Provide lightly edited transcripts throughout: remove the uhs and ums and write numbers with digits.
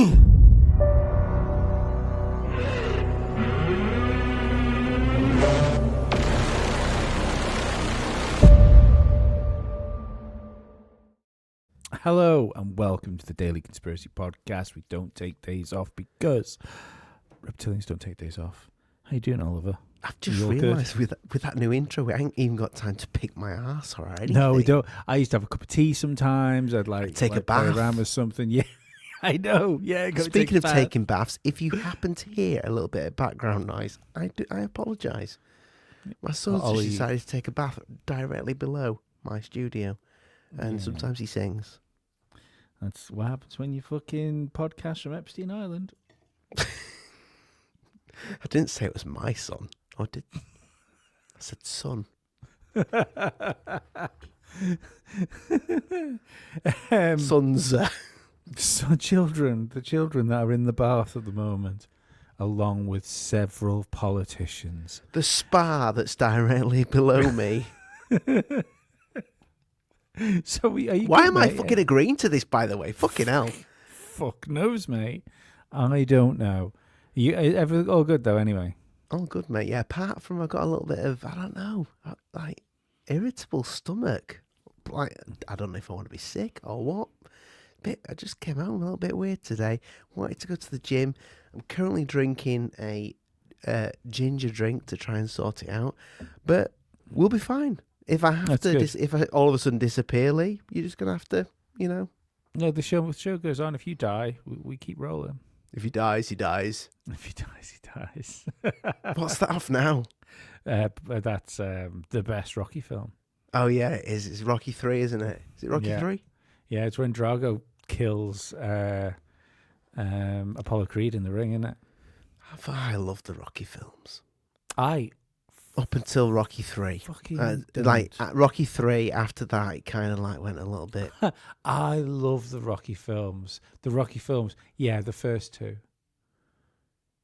Hello and welcome to the Daily Conspiracy Podcast. We don't take days off because reptilians don't take days off. How you doing, Oliver? I've just realised with that new intro, we ain't even got time to pick my ass or anything. No, we don't. I used to have a cup of tea sometimes. I'd take a bath. Play around with something. Yeah, I know. Yeah. Speaking of taking baths, if you happen to hear a little bit of background noise, I apologise. My son's just decided to take a bath directly below my studio, and sometimes he sings. That's what happens when you fucking podcast from Epstein Island. I didn't say it was my son. I said son. Sons. So children, the children that are in the bath at the moment, along with several politicians. The spa that's directly below me. So why am I fucking agreeing to this, by the way? Fucking hell. Fuck knows, mate. I don't know. Everything all good, though, anyway? All good, mate. Yeah, apart from I've got a little bit of, I don't know, like, irritable stomach. Like, I don't know if I want to be sick or what. I just came home a little bit weird today. Wanted to go to the gym. I'm currently drinking a ginger drink to try and sort it out. but we'll be fine. If I have if I all of a sudden disappear, Lee, you're just gonna have to, No, the show goes on. If you die, we keep rolling. If he dies, he dies. If he dies, he dies. What's that off now? That's the best Rocky film. Oh yeah, it is. It's Rocky 3, isn't it? Is it Rocky 3? Yeah, it's when Drago kills Apollo Creed in the ring, isn't it? I love the Rocky films. Up until Rocky 3. Rocky 3, after that, it kind of like went a little bit. I love the Rocky films. Yeah, the first two.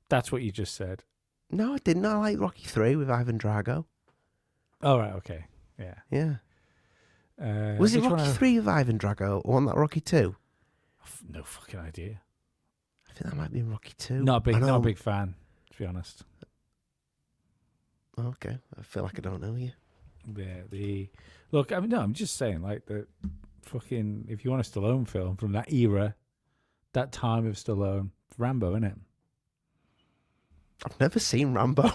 That's what you just said. No, I didn't. I like Rocky 3 with Ivan Drago. Oh, right, okay. Yeah. Yeah. Was it Rocky 3 with Ivan Drago or wasn't that Rocky 2? No fucking idea. I think that might be Rocky 2. Not a big fan, to be honest. Okay, I feel like I don't know you. Yeah, look. I mean, no, I'm just saying, like the fucking. If you want a Stallone film from that era, that time of Stallone, it's Rambo, isn't it? I've never seen Rambo. You're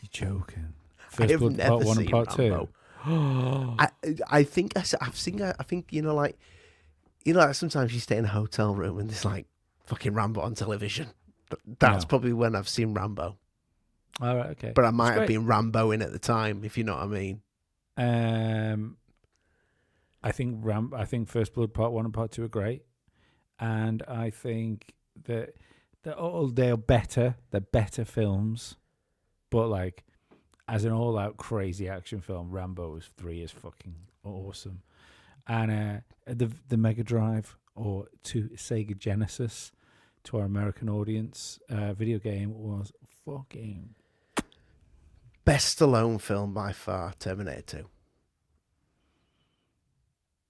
joking. First Blood, Part 1 and Part Rambo. 2. I think I've seen. I think like sometimes you stay in a hotel room and there's like fucking Rambo on television. That's probably when I've seen Rambo. All right, okay. But I might have been Rambo-ing at the time, if you know what I mean. I think First Blood Part 1 and Part 2 are great, and I think that they're better. They're better films, but like as an all-out crazy action film, Rambo 3 is fucking awesome. And the Mega Drive or to Sega Genesis, to our American audience, video game was fucking. Best Stallone film by far, Terminator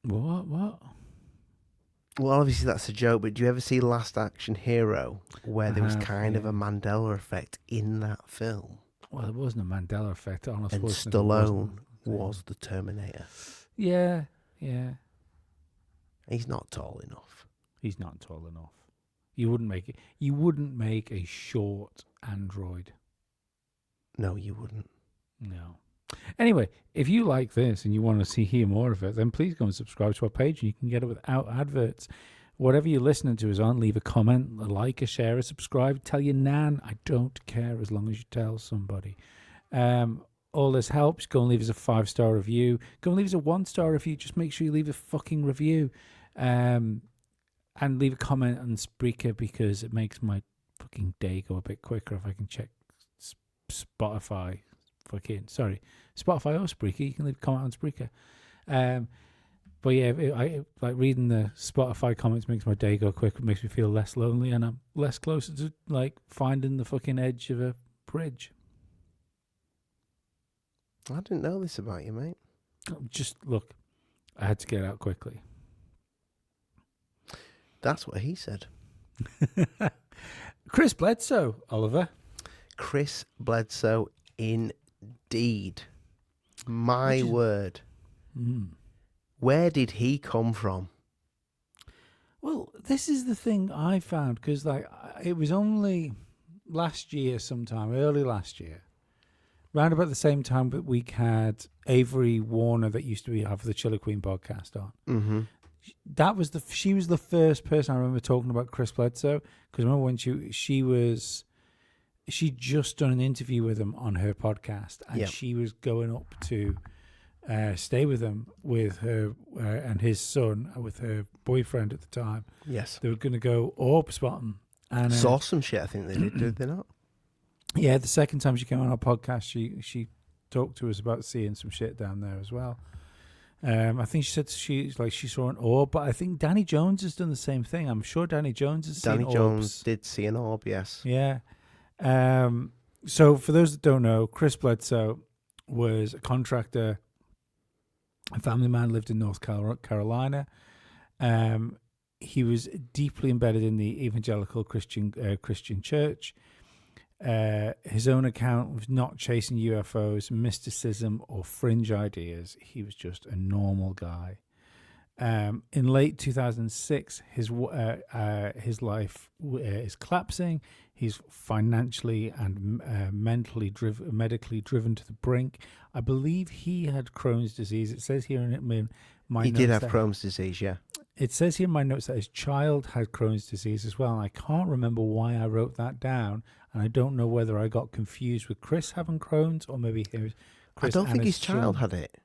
2. What? Well, obviously that's a joke, but do you ever see Last Action Hero, where there was kind of a Mandela effect in that film? Well, there wasn't a Mandela effect. And Stallone was the Terminator. Yeah. He's not tall enough. He's not tall enough. You wouldn't make a short android. No, you wouldn't. No. Anyway, if you like this and you want to hear more of it, then please go and subscribe to our page, and you can get it without adverts. Whatever you're listening to is on. Leave a comment, a like, a share, a subscribe. Tell your nan. I don't care as long as you tell somebody. All this helps. Go and leave us a 5-star review. Go and leave us a 1-star review. Just make sure you leave a fucking review. And leave a comment on Spreaker, because it makes my fucking day go a bit quicker if I can check Spotify Spotify or Spreaker. You can leave a comment on Spreaker. But yeah, I like reading the Spotify comments makes my day go quicker. It makes me feel less lonely, and I'm less closer to like finding the fucking edge of a bridge. I didn't know this about you, mate. Just look, I had to get out quickly. That's what he said. Chris Bledsoe, Oliver. Chris Bledsoe, indeed. My word. Where did he come from? Well, this is the thing I found, because like it was only last year sometime, early last year, round about the same time that we had Avery Warner that used to have the Chiller Queen podcast on. Mm-hmm. She was the first person I remember talking about Chris Bledsoe, because I remember when she'd just done an interview with him on her podcast, and she was going up to stay with him with her and his son, with her boyfriend at the time. Yes. They were going to go orb spotting. And saw some shit, I think they did they not? Yeah, the second time she came on our podcast, she talked to us about seeing some shit down there as well. I think she said she saw an orb, but I think Danny Jones has done the same thing. I'm sure Danny Jones has seen orbs. Danny Jones did see an orb, yes. Yeah. So for those that don't know, Chris Bledsoe was a contractor, a family man, lived in North Carolina. He was deeply embedded in the evangelical Christian church. His own account was not chasing UFOs, mysticism, or fringe ideas. He was just a normal guy. In late 2006, his life is collapsing. He's financially and medically driven to the brink. I believe he had Crohn's disease. It says here in my notes. He did have Crohn's disease, yeah. It says here in my notes that his child had Crohn's disease as well. And I can't remember why I wrote that down. And I don't know whether I got confused with Chris having Crohn's or maybe Chris. I don't think his child had it.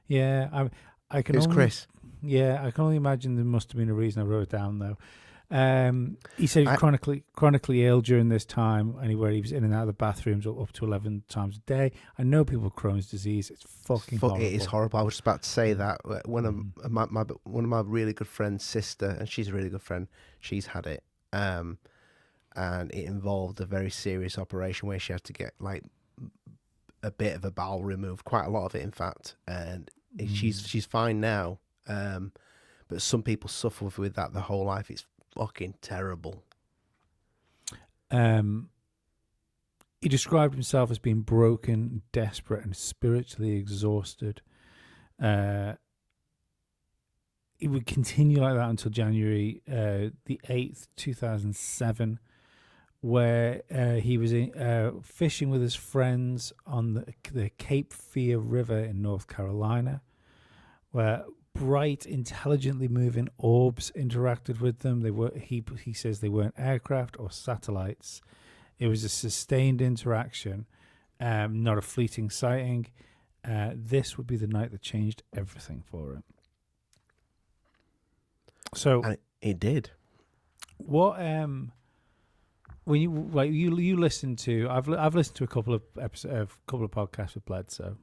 Yeah, I can. It was Chris. Yeah, I can only imagine there must have been a reason I wrote it down though. He said he was chronically ill during this time, anywhere he was in and out of the bathrooms up to 11 times a day. I know people with Crohn's disease. It's fucking horrible. It is horrible. I was just about to say that. One of my really good friend's sister, and she's a really good friend, she's had it. And it involved a very serious operation where she had to get like a bit of a bowel removed, quite a lot of it, in fact. And she's fine now. But some people suffer with that their whole life. It's fucking terrible. He described himself as being broken, desperate, and spiritually exhausted. It would continue like that until January the 8th, 2007, where he was fishing with his friends on the Cape Fear River in North Carolina, where bright, intelligently moving orbs interacted with them. He says they weren't aircraft or satellites. It was a sustained interaction, not a fleeting sighting. This would be the night that changed everything for him. So and it did. What when you listen to I've listened to a couple of episodes, a couple of podcasts with Bledsoe.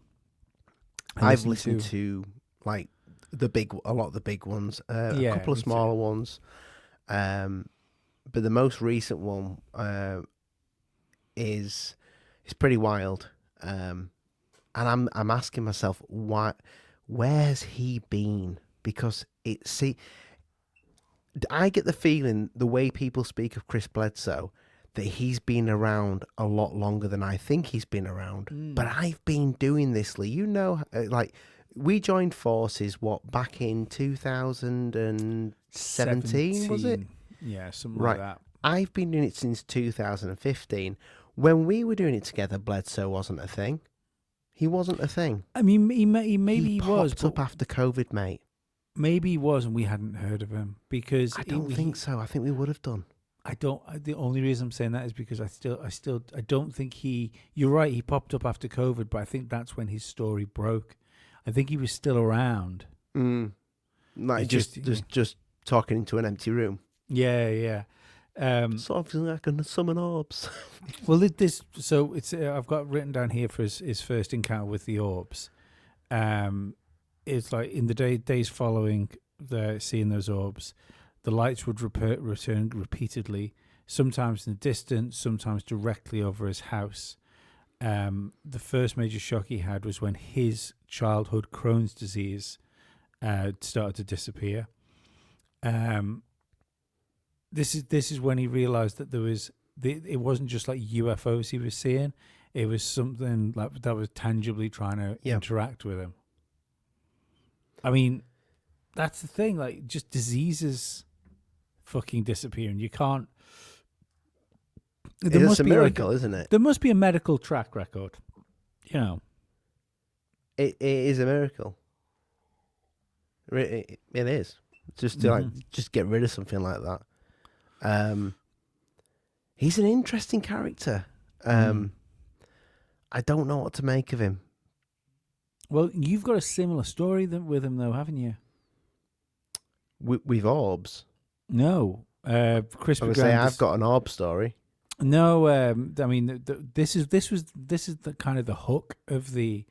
I've listened to like a lot of the big ones, a couple of smaller ones, but the most recent one is pretty wild, and I'm asking myself where's he been? Because I get the feeling the way people speak of Chris Bledsoe that he's been around a lot longer than I think he's been around. But I've been doing this, Lee. You know, like. We joined forces, back in 2017, was it? Yeah, something like that. I've been doing it since 2015. When we were doing it together, Bledsoe wasn't a thing. He wasn't a thing. I mean, he was. Popped up after COVID, mate. Maybe he was, and we hadn't heard of him because I don't think so. I think we would have done. The only reason I'm saying that is because I don't think you're right. He popped up after COVID, but I think that's when his story broke. I think he was still around. Like just talking into an empty room. Yeah. Sort of like a summon orbs. Well, I've got written down here for his first encounter with the orbs. It's like in the days following seeing those orbs, the lights would return repeatedly, sometimes in the distance, sometimes directly over his house. The first major shock he had was when his childhood Crohn's disease started to disappear. this is when he realized that it wasn't just like UFOs he was seeing. It was something like that was tangibly trying to interact with him. I mean, that's the thing. Like, just diseases fucking disappearing. You can't. It's a miracle, isn't it? There must be a medical track record. You know, it is a miracle. It is. Just to just get rid of something like that. He's an interesting character. I don't know what to make of him. Well, you've got a similar story with him, though, haven't you? With orbs? No, Chris. I would say I've got an orb story. No, I mean this is the kind of the hook of the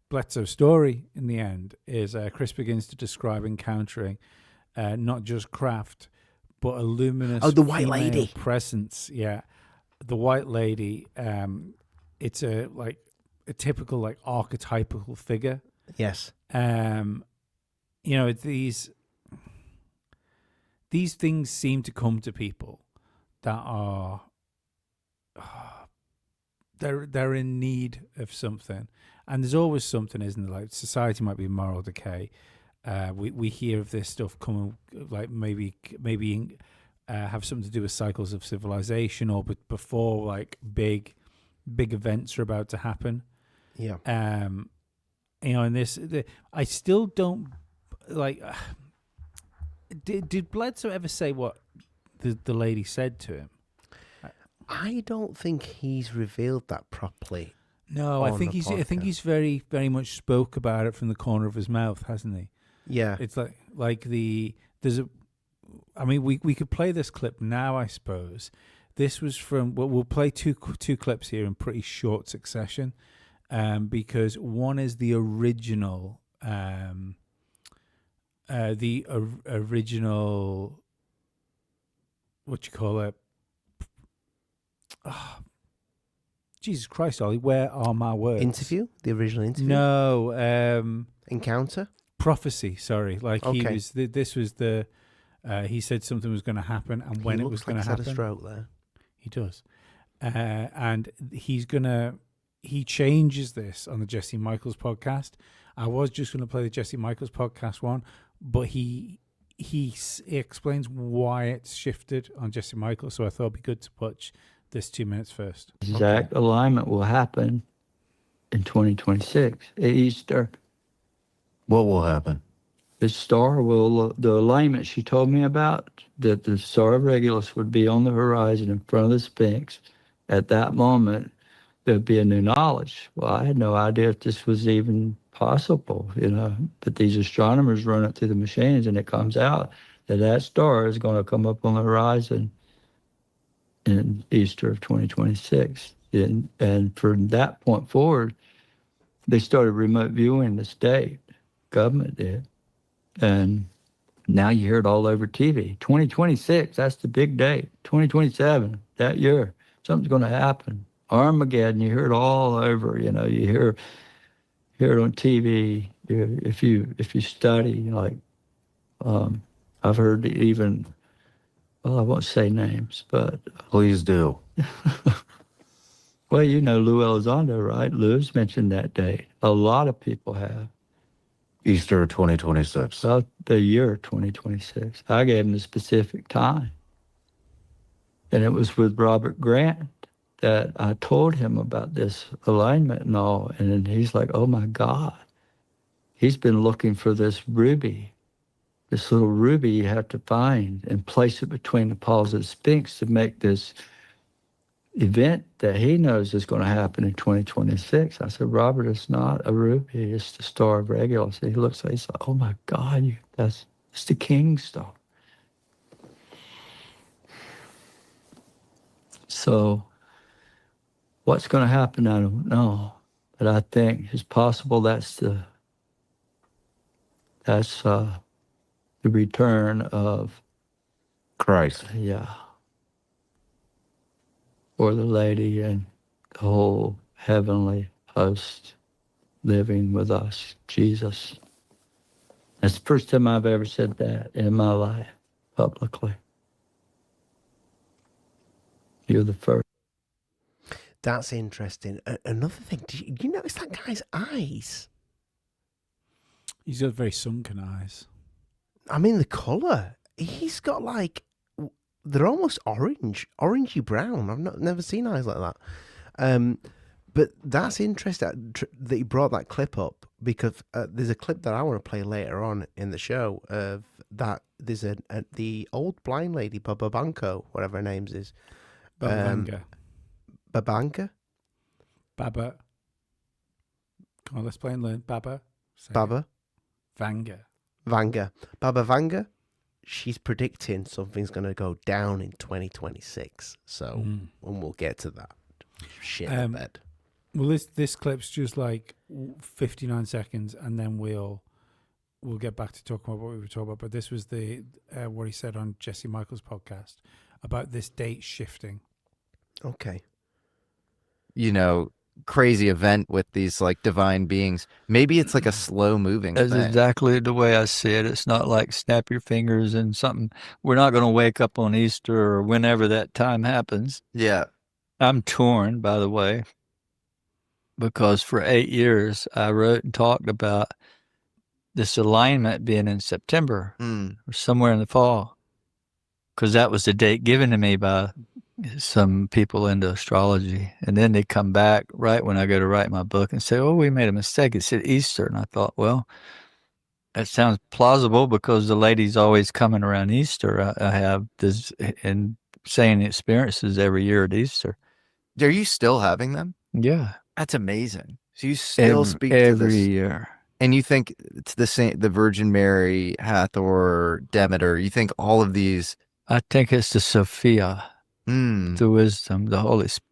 Bledsoe story. In the end, is Chris begins to describe encountering not just craft, but a luminous the white lady presence. Yeah, the white lady. It's a typical like archetypal figure. Yes. You know, these things seem to come to people that are they're in need of something, and there's always something, isn't there? Like, society might be in moral decay. We hear of this stuff coming, like maybe have something to do with cycles of civilization, or before like big events are about to happen. Yeah. You know, and I still don't like. Did Bledsoe ever say what the lady said to him? I don't think he's revealed that properly. No, I think he's very, very much spoke about it from the corner of his mouth, hasn't he? Yeah. It's I mean, we could play this clip now, I suppose. This was from, well, we'll play two clips here in pretty short succession, because one is the original, original, what you call it? Oh, Jesus Christ, Ollie, where are my words? Interview? The original interview? No. Encounter? Prophecy, sorry. Like, okay. he was, this was the, he said something was going to happen, and when it was going to happen. He looks like he's had a stroke there. He does. And he changes this on the Jesse Michaels podcast. I was just going to play the Jesse Michaels podcast one, but he explains why it's shifted on Jesse Michaels, so I thought it'd be good to watch this 2 minutes first. Exact alignment will happen in 2026 at Easter. What will happen? The star will, the alignment she told me about, that the star of Regulus would be on the horizon in front of the Sphinx. At that moment, there'd be a new knowledge. Well, I had no idea if this was even possible, you know, but these astronomers run it through the machines, and it comes out that star is going to come up on the horizon in Easter of 2026. And from that point forward, they started remote viewing the state. Government did. And now you hear it all over TV. 2026, that's the big date. 2027, that year, something's going to happen. Armageddon, you hear it all over. You know, you hear it on TV. If you study, like, I've heard even, well, I won't say names, but Please do. well, you know Lou Elizondo, right? Lou's mentioned that date. A lot of people have. Easter 2026. About the year 2026. I gave him the specific time. And it was with Robert Grant that I told him about this alignment and all. And then he's like, oh my God. He's been looking for this ruby, this little ruby you have to find and place it between the paws of the Sphinx to make this event that he knows is going to happen in 2026. I said, Robert, it's not a ruby, it's the star of Regulus. He looks like, he's like, oh my God, it's the king star. So what's going to happen, I don't know. But I think it's possible that's the return of Christ. Yeah. Or the lady and the whole heavenly host living with us, Jesus. That's the first time I've ever said that in my life, publicly. You're the first. That's interesting. Another thing, do you notice that guy's eyes? He's got very sunken eyes. I mean, the colour. He's got like, they're almost orangey brown. I've never seen eyes like that. But that's interesting that you brought that clip up, because there's a clip that I want to play later on in the show of that. There's the old blind lady, Baba Banco, whatever her name is. Babanga. Babanka? Baba. Come on, let's play and learn. Baba. Say it. Baba? Vanga. Vanga. Baba Vanga, she's predicting something's going to go down in 2026. So, and we'll get to that. Shit in bed. Well, this clip's just like 59 seconds, and then we'll get back to talking about what we were talking about. But this was the what he said on Jesse Michael's podcast about this date shifting. Okay. You know, crazy event with these like divine beings. Maybe it's like a slow moving That's thing. exactly the way I see it. It's not like snap your fingers and something. We're not going to wake up on Easter or whenever that time happens. Yeah. I'm torn, by the way, because for 8 years I wrote and talked about this alignment being in September or somewhere in the fall, because that was the date given to me by some people into astrology. And then they come back right when I go to write my book and say, oh, we made a mistake. It said Easter. And I thought, well, that sounds plausible because the lady's always coming around Easter. I have this and saying experiences every year at Easter. Are you still having them? Yeah. That's amazing. So you still speak to every this, year. and you think it's the same, the Virgin Mary, Hathor, Demeter. You think all of these, I think it's the Sophia, the wisdom, the Holy Spirit.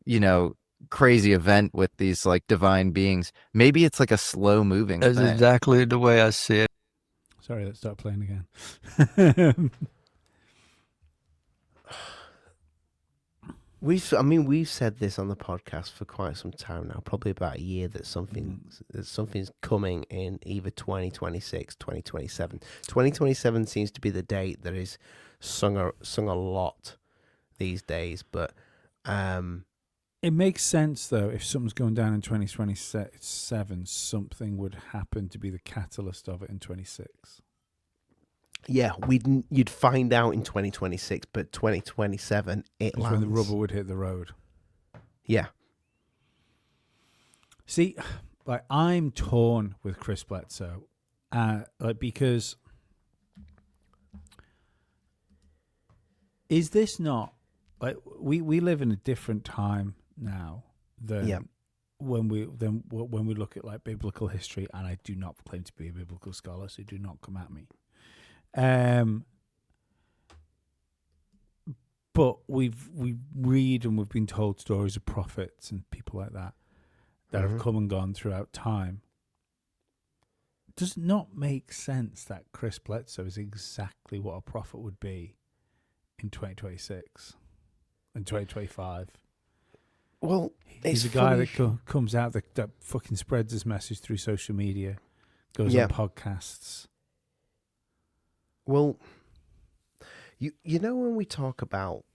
you know, crazy event with these like divine beings. Maybe it's like a slow moving That's thing. exactly the way I see it. Sorry, let's start playing again. We've said this on the podcast for quite some time now, probably about a year, that something's coming in either 2026, 2027. 2027 seems to be the date that is sung a lot these days, but It makes sense, though, if something's going down in 2027, something would happen to be the catalyst of it in 26. yeah, you'd find out in 2026, but 2027 it That's lands. when the rubber would hit the road. Yeah. See, like, I'm torn with Chris Bledsoe, because is this not like we live in a different time now than when we look at like biblical history, and I do not claim to be a biblical scholar, so do not come at me. But we read and we've been told stories of prophets and people like that have come and gone throughout time. Does it not make sense that Chris Bledsoe is exactly what a prophet would be in 2026 and 2025? Well, he's a guy that comes out that fucking spreads his message through social media, goes on podcasts. Well, you know, when we talk about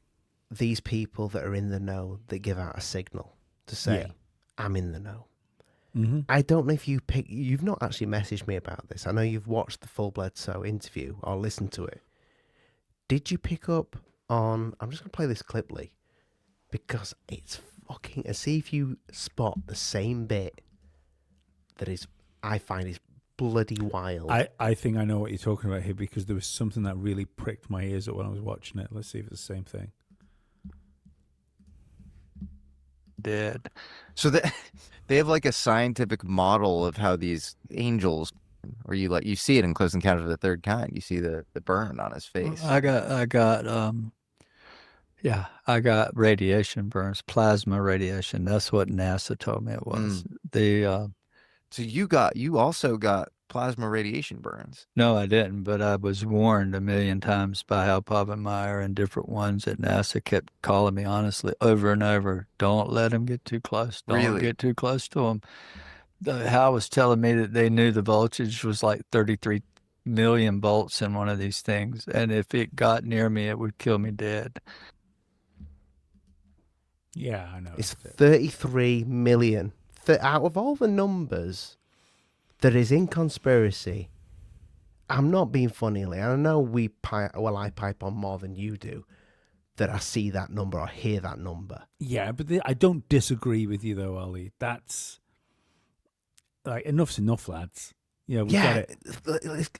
these people that are in the know that give out a signal to say, I'm in the know. Mm-hmm. I don't know if you've not actually messaged me about this. I know you've watched the full Bledsoe interview or listened to it. Did you pick up on, I'm just going to play this clip, Lee, because it's fucking, see if you spot the same bit that I find is bloody wild. I think I know what you're talking about here, because there was something that really pricked my ears up when I was watching it. Let's see if it's the same thing. Dead. So they have like a scientific model of how these angels, or you see it in Close Encounters of the Third Kind. You see the burn on his face. I got radiation burns, plasma radiation. That's what NASA told me it was. So you also got plasma radiation burns. No, I didn't, but I was warned a million times by Hal Povenmire and different ones at NASA kept calling me honestly over and over. Don't let him get too close. Don't get too close to him. Hal was telling me that they knew the voltage was like 33 million volts in one of these things, and if it got near me, it would kill me dead. Yeah, I know. It's that's it. 33 million. Out of all the numbers that is in conspiracy, I'm not being funny, Lee. I know I pipe on more than you do, that I see that number or hear that number. Yeah, but I don't disagree with you though, Ollie. That's like enough's enough, lads. Yeah, we get it.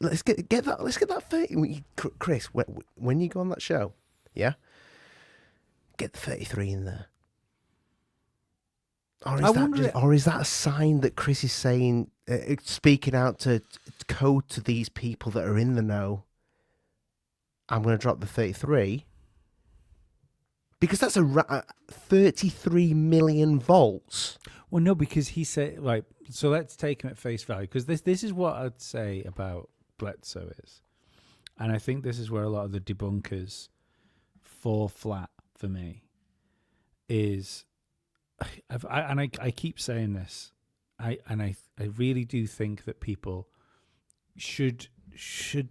Let's get that. Let's get that 30. Chris, when you go on that show, yeah, get the 33 in there. Or is that a sign that Chris is saying, speaking out to code to these people that are in the know? I'm going to drop the 33 because that's 33 million volts. Well, no, because he said, right, so let's take him at face value, because this is what I'd say about Bledsoe is. And I think this is where a lot of the debunkers fall flat for me, is, I keep saying this, I really do think that people should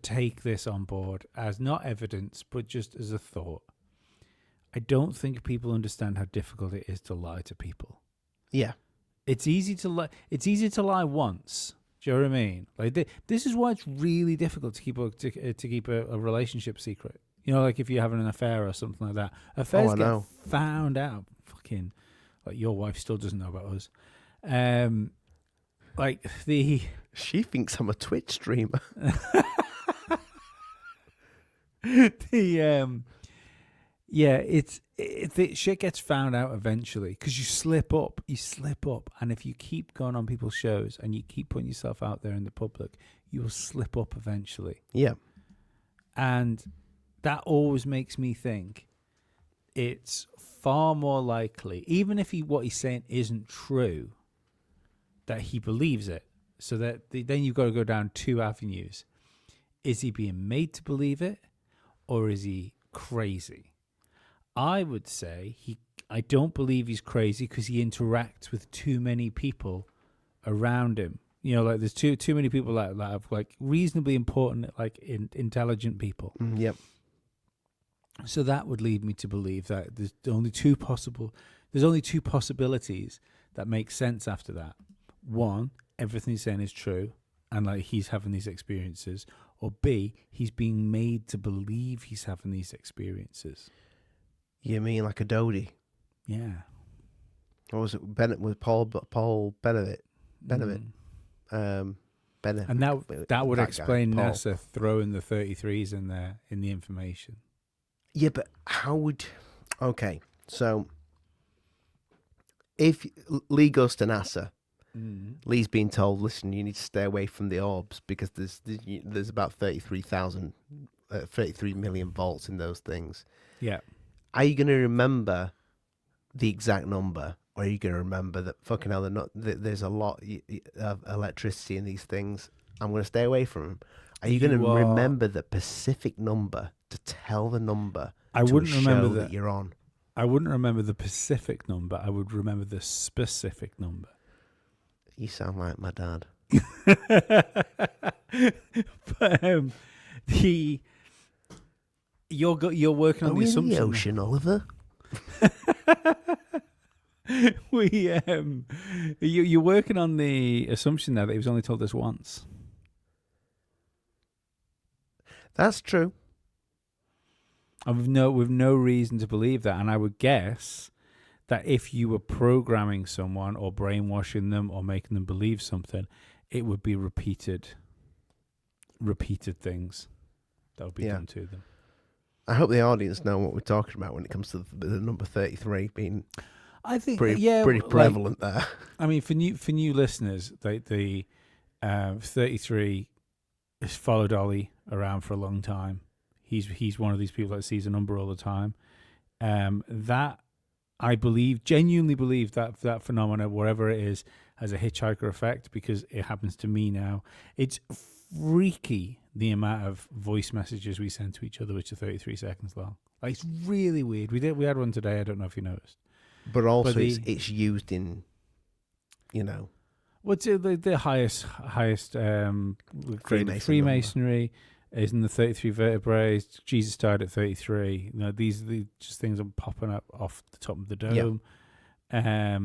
take this on board as not evidence, but just as a thought. I don't think people understand how difficult it is to lie to people. Yeah. It's easy to lie. It's easy to lie once. Do you know what I mean? Like this is why it's really difficult to keep a relationship secret. You know, like if you're having an affair or something like that. Affairs get found out. Fucking, like your wife still doesn't know about us. She thinks I'm a Twitch streamer. Shit gets found out eventually because you slip up, and if you keep going on people's shows and you keep putting yourself out there in the public, you will slip up eventually. Yeah, and that always makes me think it's far more likely, even if what he's saying isn't true, that he believes it. So that then you've got to go down two avenues: is he being made to believe it, or is he crazy? I would say I don't believe he's crazy because he interacts with too many people around him. You know, like there's too many people that have like reasonably important, like intelligent people. Yep. So that would lead me to believe that there's only two possibilities that make sense after that. One, everything he's saying is true, and like he's having these experiences, or B, he's being made to believe he's having these experiences. You mean like a Dodie? Yeah. Or was it Bennett with Paul Benedict? Bennett. Bennett. And that would explain guy, NASA throwing the 33s in there in the information. Yeah, but how would... Okay, so if Lee goes to NASA, Lee's being told, listen, you need to stay away from the orbs because there's about 33 million volts in those things. Yeah. Are you going to remember the exact number, or are you going to remember that fucking hell, there's a lot of electricity in these things? I'm going to stay away from them. Are you going to remember the specific number to tell the number? I wouldn't remember that you're on. I wouldn't remember the Pacific number. I would remember the specific number. You sound like my dad. But you're working on the assumption. In the ocean, Oliver. You're working on the assumption now that he was only told this once. That's true. And with no reason to believe that. And I would guess that if you were programming someone or brainwashing them or making them believe something, it would be repeated things that would be done to them. I hope the audience know what we're talking about when it comes to the number 33 being pretty prevalent there. I mean, for new listeners, the 33 has followed Ollie around for a long time. He's one of these people that sees a number all the time. That I genuinely believe that phenomena, wherever it is, has a hitchhiker effect because it happens to me now. It's freaky the amount of voice messages we send to each other, which are 33 seconds long. Like, it's really weird. We had one today. I don't know if you noticed. But also, it's used in, what's the highest Freemasonry, Isn't the 33 vertebrae? Jesus died at 33. You know, these are the just things that are popping up off the top of the dome. I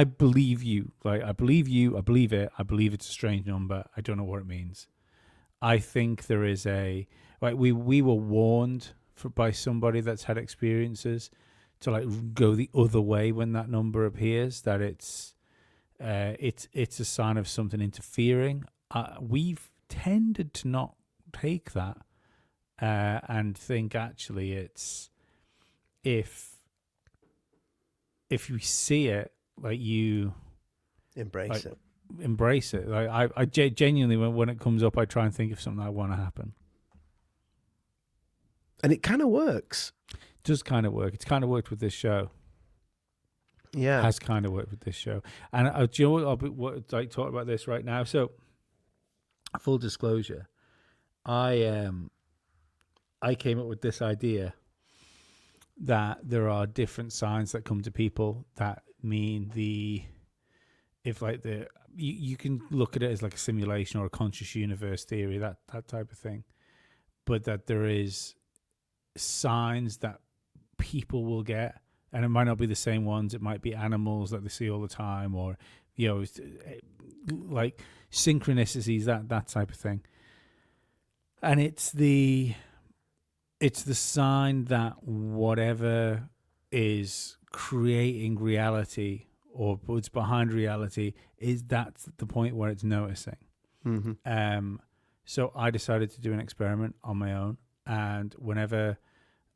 believe you. Like, I believe you. I believe it. I believe it's a strange number. I don't know what it means. I think there is we were warned by somebody that's had experiences to like go the other way when that number appears. That it's a sign of something interfering. We've tended to not take that and think actually it's if you see it, like, you Embrace it. embrace it. Like I genuinely, when it comes up, I try and think of something I want to happen. And it kind of works. It does kind of work. It's kind of worked with this show. Yeah. Has kind of worked with this show. And do you know what? I'll talk about this right now. So, full disclosure, I came up with this idea that there are different signs that come to people that mean you can look at it as like a simulation or a conscious universe theory, that type of thing, but that there is signs that people will get, and it might not be the same ones. It might be animals that they see all the time, or like synchronicities, that type of thing. And it's the sign that whatever is creating reality or what's behind reality that's the point where it's noticing. Mm-hmm. So I decided to do an experiment on my own, and whenever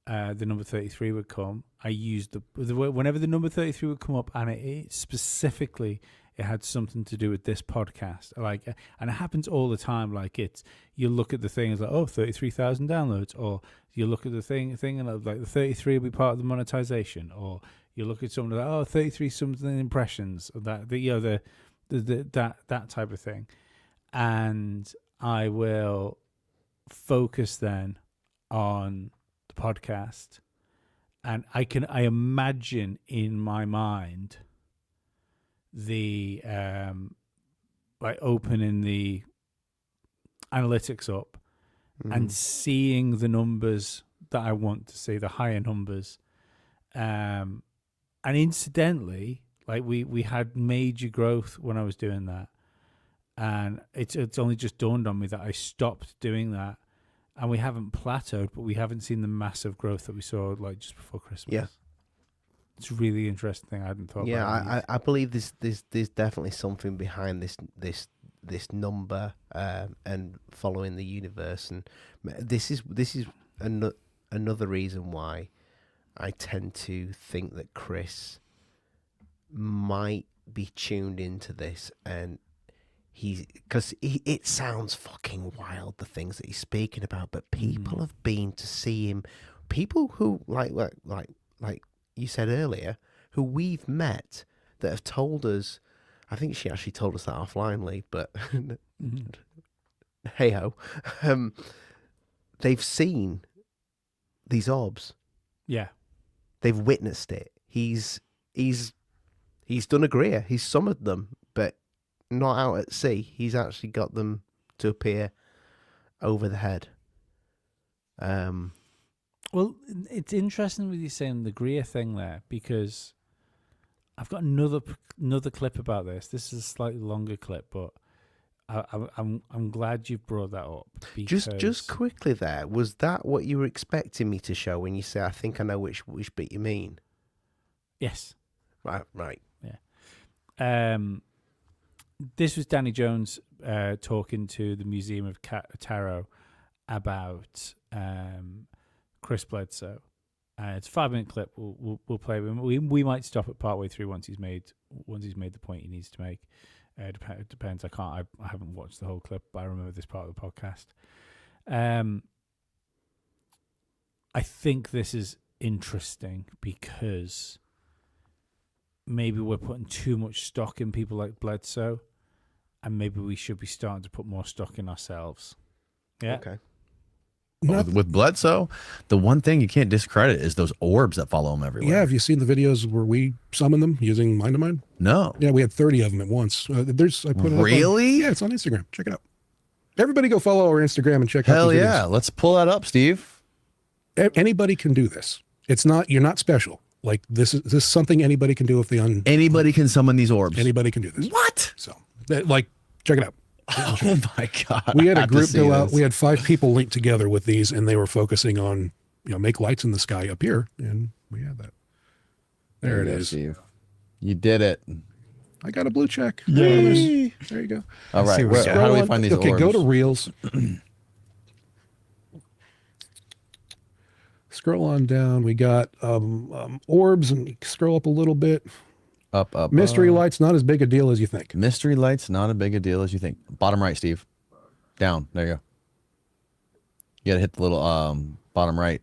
the number 33 would come, I used whenever the number 33 would come up, and it specifically, it had something to do with this podcast. Like, and it happens all the time. Like, you look at the thing, it's like, 33,000 downloads, or you look at the thing and like the 33 will be part of the monetization, or you look at something like 33 something impressions, or that type of thing. And I will focus then on the podcast, and I imagine in my mind the like opening the analytics up and seeing the numbers that I want to see, the higher numbers. And incidentally, like we had major growth when I was doing that, and it's only just dawned on me that I stopped doing that, and we haven't plateaued, but we haven't seen the massive growth that we saw like just before Christmas. Yeah. It's a really interesting thing I hadn't thought about. Yeah, I believe there's definitely something behind this number and following the universe, and this is another reason why I tend to think that Chris might be tuned into this, and it sounds fucking wild, the things that he's speaking about, but people have been to see him, people who like you said earlier, who we've met that have told us. I think she actually told us that offline, Lee, but hey ho, they've seen these orbs. Yeah, they've witnessed it. He's done a Greer. He's summoned them, but not out at sea. He's actually got them to appear over the head. Well, it's interesting with you saying the Greer thing there, because I've got another clip about this. This is a slightly longer clip, but I'm glad you've brought that up. Just quickly there, was that what you were expecting me to show when you say, I think I know which bit you mean? Yes. Right. Yeah. This was Danny Jones talking to the Museum of Tarot about Chris Bledsoe. It's a 5-minute clip. We'll play with him. We might stop it partway through once he's made the point he needs to make. It depends. I haven't watched the whole clip, but I remember this part of the podcast. I think this is interesting because maybe we're putting too much stock in people like Bledsoe, and maybe we should be starting to put more stock in ourselves. Yeah. Okay. With Bledsoe, the one thing you can't discredit is those orbs that follow him everywhere. Yeah, have you seen the videos where we summon them using mind to mind? No. Yeah, we had 30 of them at once. I put it Really? Yeah, it's on Instagram. Check it out. Everybody go follow our Instagram and check out Hell the videos. yeah. Let's pull that up, Steve. Anybody can do this. It's not, you're not special. Like this is something anybody can do if they Anybody can summon these orbs. anybody can do this. What? So check it out. Oh my God. We had I a have to group see go out. this. We had 5 people linked together with these, and they were focusing on, make lights in the sky up here, and we had that. There it you go, is. Steve. You did it. I got a blue check. Yay. There you go. All right. see what we got. How do we on- find these okay, orbs? go to Reels. Scroll on down. We got orbs, and scroll up a little bit. Up. Mystery lights, not as big a deal as you think. Mystery lights, not a big a deal as you think. Bottom right, Steve. Down. There you go. You got to hit the little bottom right.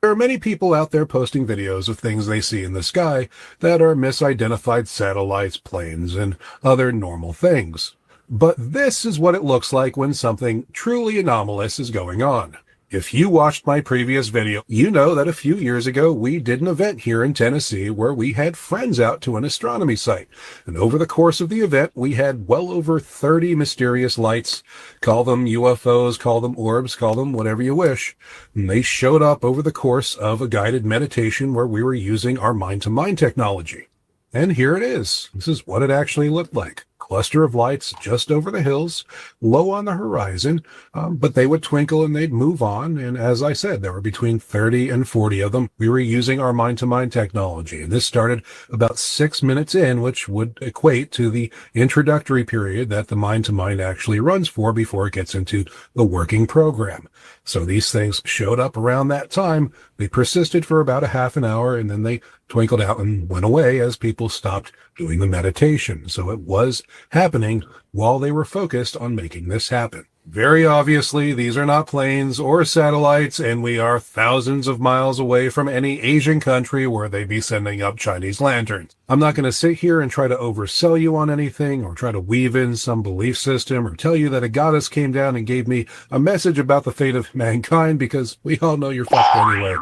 There are many people out there posting videos of things they see in the sky that are misidentified satellites, planes, and other normal things. But this is what it looks like when something truly anomalous is going on. If you watched my previous video, you know that a few years ago we did an event here in Tennessee where we had friends out to an astronomy site. And over the course of the event, we had well over 30 mysterious lights. Call them UFOs, call them orbs, call them whatever you wish. And they showed up over the course of a guided meditation where we were using our mind-to-mind technology. And here it is. This is what it actually looked like. Cluster of lights just over the hills, low on the horizon, but they would twinkle and they'd move on. And as I said, there were between 30 and 40 of them. We were using our mind-to-mind technology. And this started about 6 minutes in, which would equate to the introductory period that the mind-to-mind actually runs for before it gets into the working program. So these things showed up around that time. They persisted for about a half an hour, and then they twinkled out and went away as people stopped doing the meditation. So it was happening while they were focused on making this happen. Very obviously, these are not planes or satellites, and we are thousands of miles away from any Asian country where they be sending up Chinese lanterns. I'm not going to sit here and try to oversell you on anything or try to weave in some belief system or tell you that a goddess came down and gave me a message about the fate of mankind, because we all know you're fucked anyway.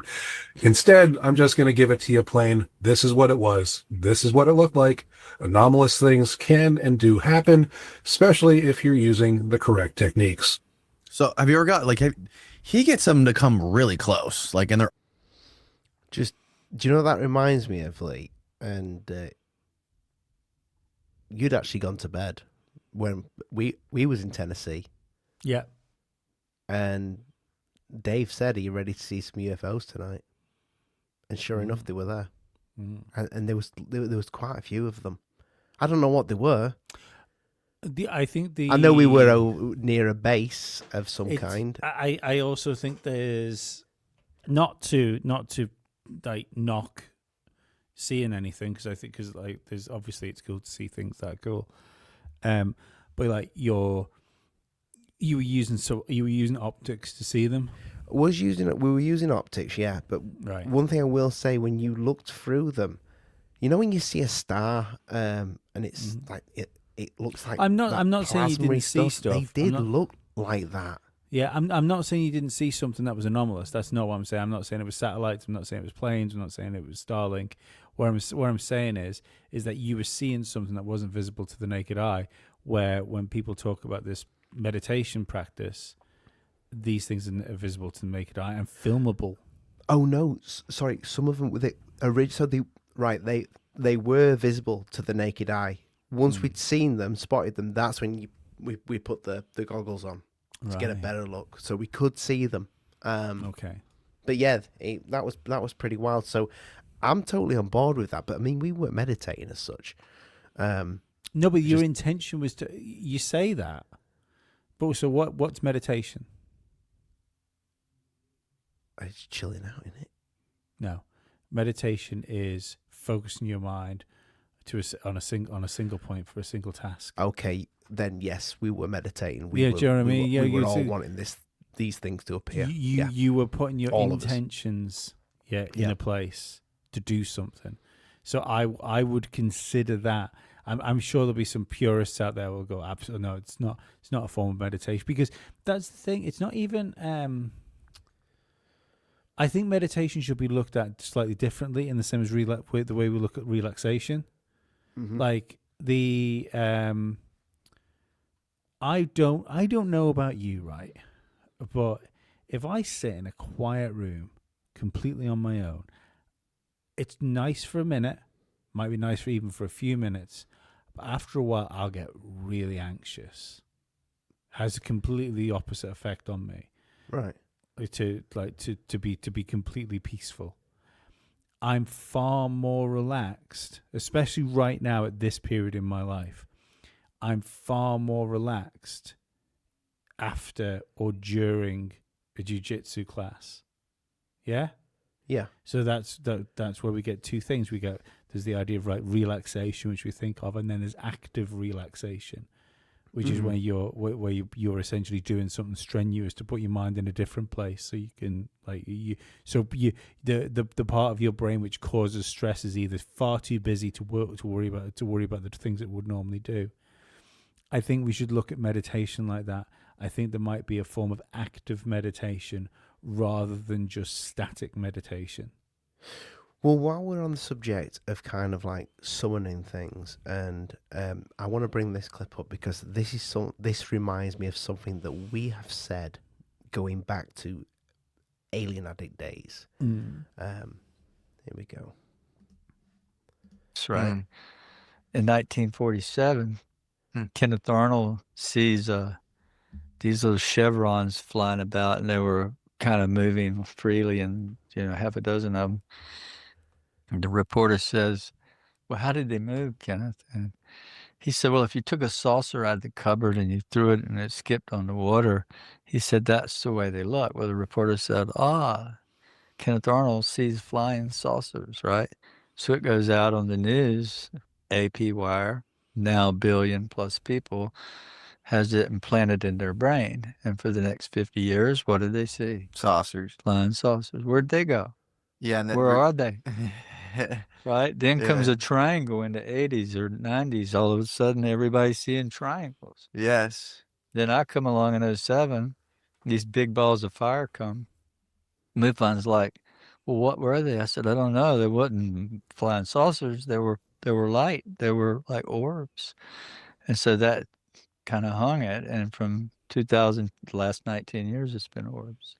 Instead, I'm just going to give it to you plain. This is what it was. This is what it looked like. Anomalous things can and do happen, especially if you're using the correct techniques. So have you ever got he gets them to come really close, and they're Just, do you know what that reminds me of, Lee? And you'd actually gone to bed when we was in Tennessee, Yeah. and Dave said, "Are you ready to see some UFOs tonight?" And sure enough, they were there, and there was quite a few of them. I don't know what they were. I know we were near a base of some kind. I also think there's not to knock seeing anything, because there's obviously it's cool to see things that are cool, but you were using optics to see them. We were using optics, yeah. But Right. one thing I will say, when you looked through them, when you see a star, and it's like it looks like I'm not saying you didn't plasma-y see stuff. They I'm did not- look like that. Yeah, I'm not saying you didn't see something that was anomalous. That's not what I'm saying. I'm not saying it was satellites. I'm not saying it was planes. I'm not saying it was Starlink. What I'm saying is that you were seeing something that wasn't visible to the naked eye. Where when people talk about this meditation practice, these things are visible to the naked eye and filmable. Oh no, sorry. Some of them were they were visible to the naked eye. Once we'd seen them, spotted them, that's when we put the goggles on to get a Right. better look, so we could see them. Okay. But yeah, that was pretty wild. So I'm totally on board with that. But I mean, we weren't meditating as such. No, but your intention was to. You say that, but so what's meditation? It's chilling out, isn't it? No, meditation is focusing your mind on a single point for a single task. Okay, then yes, we were meditating. Yeah, do you know what I mean? Yeah, we were you all see- wanting these things to appear. You were putting your All of us. intentions in Yeah. a place to do something. So I would consider that. I'm sure there'll be some purists out there who will go, absolutely no, it's not a form of meditation, because that's the thing. It's not even I think meditation should be looked at slightly differently in the same as with the way we look at relaxation. Mhm. Like the I don't know about you, right? But if I sit in a quiet room completely on my own, it's nice for a minute, might be nice for even for a few minutes, but after a while I'll get really anxious. Has a completely opposite effect on me. Right. To be completely peaceful. I'm far more relaxed, especially right now at this period in my life. I'm far more relaxed after or during a jiu-jitsu class. Yeah? Yeah. So that's where we get two things. There's the idea of like relaxation, which we think of, and then there's active relaxation, which is when you're essentially doing something strenuous to put your mind in a different place, so you can the part of your brain which causes stress is either far too busy to worry about the things it would normally do. I think we should look at meditation like that. I think there might be a form of active meditation rather than just static meditation. Well, while we're on the subject of kind of like summoning things, and I want to bring this clip up because this reminds me of something that we have said going back to Alien Addict days. Here we go. That's right. In 1947, Kenneth Arnold sees these little chevrons flying about, and they were kind of moving freely, and half a dozen of them. And the reporter says, "Well, how did they move, Kenneth?" And he said, "Well, if you took a saucer out of the cupboard and you threw it and it skipped on the water," he said, "that's the way they look." Well, the reporter said, Kenneth Arnold sees flying saucers, right? So it goes out on the news, AP wire, now 1 billion plus people, has it implanted in their brain. And for the next 50 years, what did they see? Saucers. Flying saucers. Where'd they go? Yeah. And Where are they? they? Right? Then comes Yeah. a triangle in the 80s or 90s. All of a sudden, everybody's seeing triangles. Yes. Then I come along in 07. These big balls of fire come. MUFON's like, "Well, what were they?" I said, "I don't know. They wasn't flying saucers. They were light. They were like orbs." And so that kind of hung it. And from 2000, the last 19 years, it's been orbs.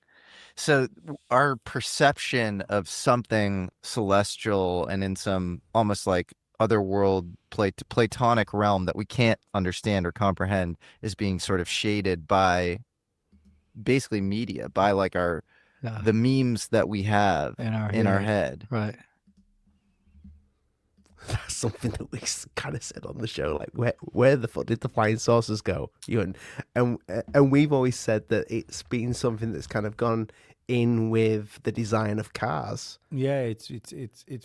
So our perception of something celestial and in some almost like otherworld Platonic realm that we can't understand or comprehend is being sort of shaded by basically media, by like the memes that we have in our head. Right. That's something that we kind of said on the show. Like, where the fuck did the flying saucers go? And we've always said that it's been something that's kind of gone in with the design of cars. Yeah, it's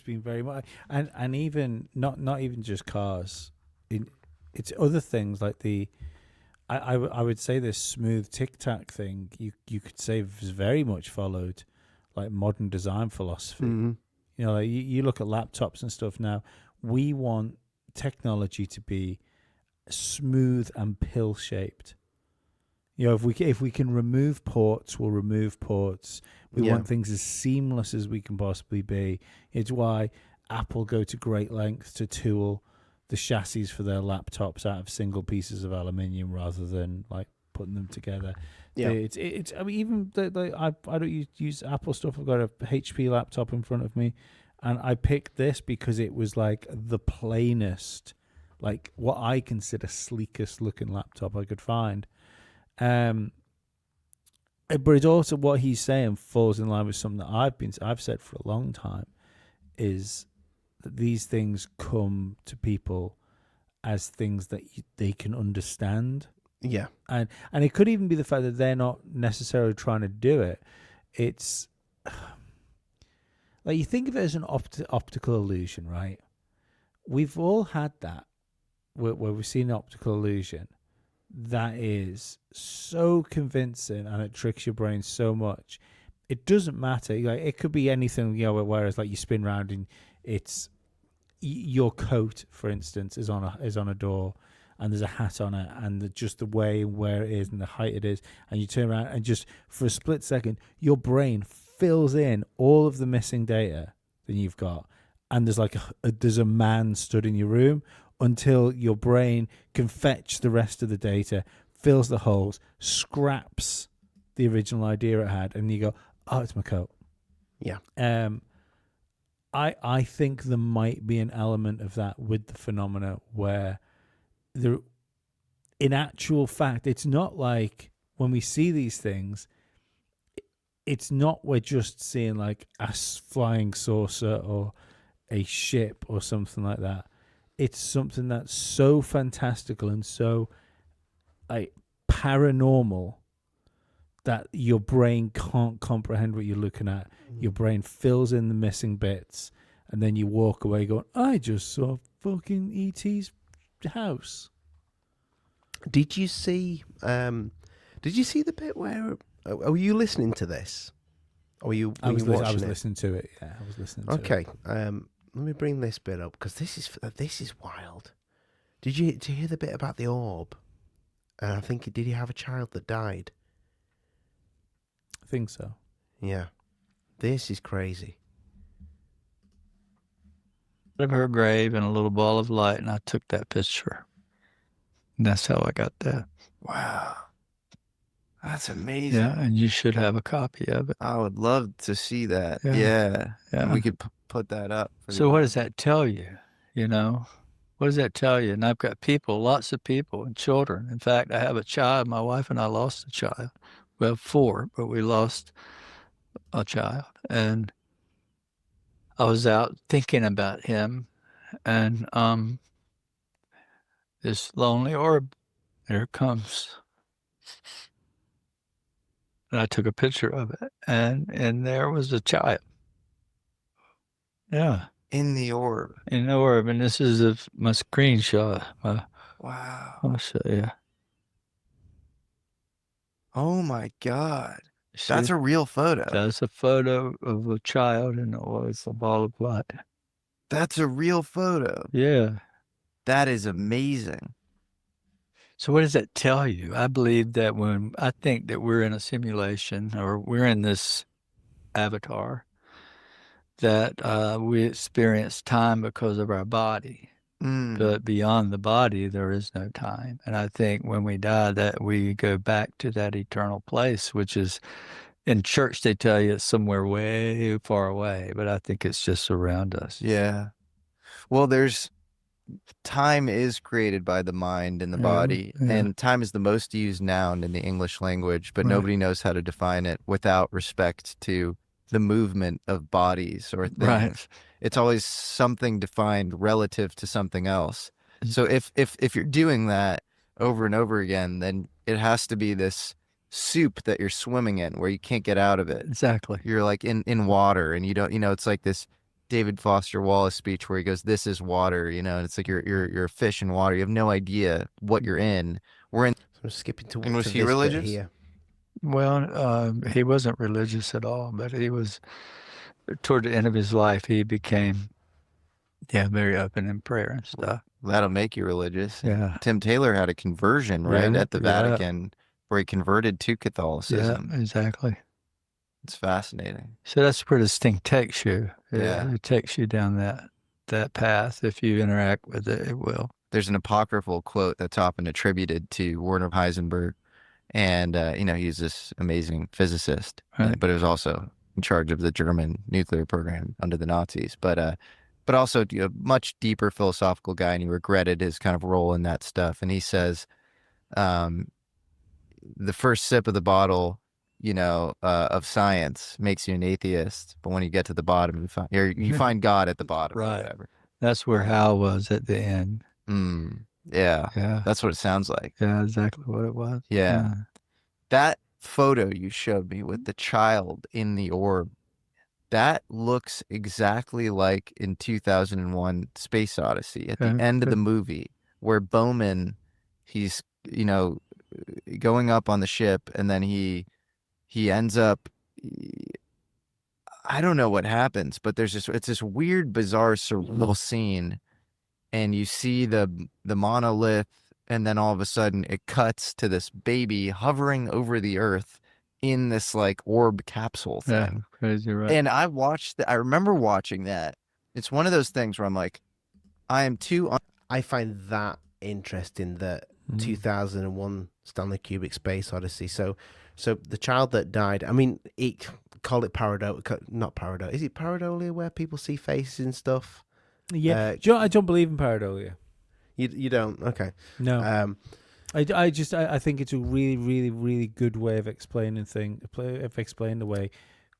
been very much, and even not even just cars. It's other things like I would say this smooth tic tac thing. You could say has very much followed like modern design philosophy. Mm-hmm. Like you look at laptops and stuff now. We want technology to be smooth and pill shaped. If we can remove ports, we'll remove ports. We want things as seamless as we can possibly be. It's why Apple go to great lengths to tool the chassis for their laptops out of single pieces of aluminium rather than like putting them together. Yeah, it's. I mean, even I don't use Apple stuff. I've got a HP laptop in front of me, and I picked this because it was like the plainest, like what I consider sleekest looking laptop I could find. But it's also what he's saying falls in line with something that I've said for a long time, is that these things come to people as things that they can understand. Yeah, and it could even be the fact that they're not necessarily trying to do it. It's like you think of it as an optical illusion, right? We've all had that where we've seen an optical illusion that is so convincing and it tricks your brain so much. It doesn't matter. Like it could be anything, whereas like you spin around and it's your coat, for instance, is on a door and there's a hat on it, and just the way where it is and the height it is, and you turn around and just for a split second your brain fills in all of the missing data that you've got, and there's like there's a man stood in your room until your brain can fetch the rest of the data, fills the holes, scraps the original idea it had, and you go, oh, it's my coat. Yeah. I think there might be an element of that with the phenomena where there, in actual fact, it's not like when we see these things, it's not we're just seeing like a flying saucer or a ship or something like that. It's something that's so fantastical and so like paranormal that your brain can't comprehend what you're looking at. Your brain fills in the missing bits, and then you walk away going, I just saw fucking E.T.'s house. Did you see the bit where were you listening to this? Or were you I was watching it? listening to it. Yeah, I was listening to it. Okay. Let me bring this bit up because this is wild. Did you hear the bit about the orb? And I think did he have a child that died? I think so. Yeah. This is crazy. Of her grave and a little ball of light, and I took that picture. And that's how I got that. Wow. That's amazing. Yeah, and you should have a copy of it. I would love to see that. Yeah. Yeah. Yeah. We could put that up. So what does that tell you? You know, what does that tell you? And I've got people, lots of people and children. In fact, I have a child. My wife and I lost a child. We have 4, but we lost a child. And I was out thinking about him, and this lonely orb, there it comes. And I took a picture of it, and there was a child. Yeah. In the orb. In the orb, and this is my screenshot. Wow. I'll show you. Oh my God. See, That's a real photo. that's a photo of a child, and it was a ball of light. That's a real photo. Yeah. That is amazing. So what does that tell you? I believe that I think that we're in a simulation, or we're in this avatar, that we experience time because of our body. But beyond the body, there is no time. And I think when we die, that we go back to that eternal place, which is, in church, they tell you it's somewhere way far away, but I think it's just around us. Yeah. Well, time is created by the mind and the body, and time is the most used noun in the English language, but nobody knows how to define it without respect to the movement of bodies or things. Right. It's always something defined relative to something else. So if you're doing that over and over again, then it has to be this soup that you're swimming in where you can't get out of it. Exactly. You're like in water, and you don't, it's like this David Foster Wallace speech where he goes, "This is water," and it's like you're a fish in water. You have no idea what you're in. We're in. So I'm skipping to And was to he this bit religious? here. Well, he wasn't religious at all, but he was, toward the end of his life, he became, very open in prayer and stuff. That'll make you religious. Yeah. Tim Taylor had a conversion, right, Yeah, at the yeah. Vatican, where he converted to Catholicism. Yeah, exactly. It's fascinating. So that's where this thing takes you. Yeah. It takes you down that path. If you interact with it, it will. There's an apocryphal quote that's often attributed to Werner Heisenberg, and he's this amazing physicist, Right. but he was also in charge of the German nuclear program under the Nazis. But also a much deeper philosophical guy, and he regretted his kind of role in that stuff. And he says, the first sip of the bottle, of science makes you an atheist, but when you get to the bottom, you find God at the bottom, or Right. whatever. That's where Hal was at the end. Yeah, Yeah. that's what it sounds like. Yeah, exactly what it was. Yeah. That photo you showed me with the child in the orb, that looks exactly like in 2001 Space Odyssey at the Okay, end of good. the movie, where Bowman, he's, going up on the ship, and then he ends up, I don't know what happens, but it's this weird, bizarre, surreal scene, and you see the monolith, and then all of a sudden it cuts to this baby hovering over the earth, in this like orb capsule Yeah, thing. crazy, right? And I watched that. I remember watching that. It's one of those things where I'm like, I am too. I find that interesting that 2001 Stanley Kubrick Space Odyssey. So the child that died. I mean, call it pareidolia, not pareidolia. Is it pareidolia where people see faces and stuff? Yeah. Do you know, I don't believe in pareidolia. You don't? Okay. No. I think it's a really, really, really good way of explaining away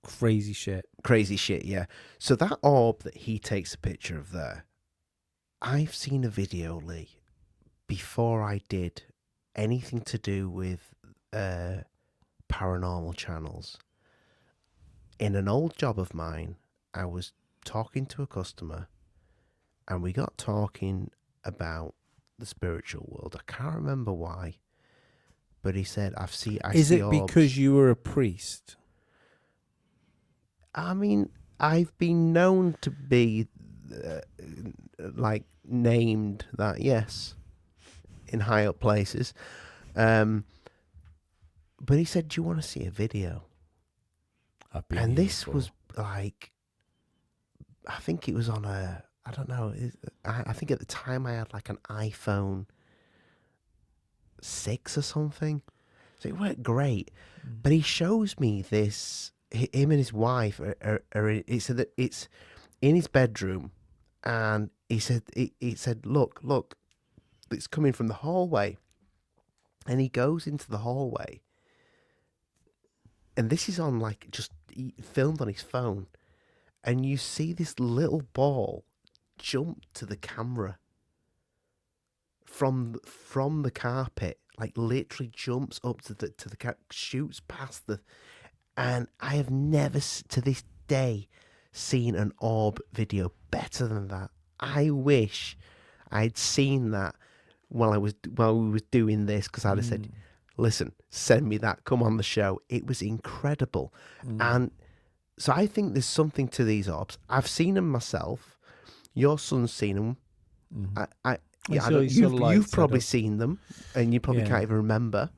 crazy shit. Crazy shit, yeah. So that orb that he takes a picture of there, I've seen a video, Lee, before I did anything to do with paranormal channels. In an old job of mine, I was talking to a customer and we got talking about the spiritual world. I can't remember why, but he said, I see it orbs. because you were a priest? I mean, I've been known to be like named that, yes, in high up places. But he said, do you want to see a video? And this was like, I think it was on I don't know. I think at the time I had like an iPhone 6 or something. So it worked great. But he shows me this, him and his wife he said that it's in his bedroom. And he said, look, it's coming from the hallway. And he goes into the hallway. And this is on like just filmed on his phone. And you see this little ball jump to the camera from the carpet, like literally jumps up to the shoots past the, and I have never to this day seen an orb video better than that. I wish I'd seen that while we was doing this, because I'd have said, listen, send me that, come on the show. It was incredible. And so I think there's something to these orbs. I've seen them myself. Your son's seen them. You've probably seen them, and you probably can't even remember.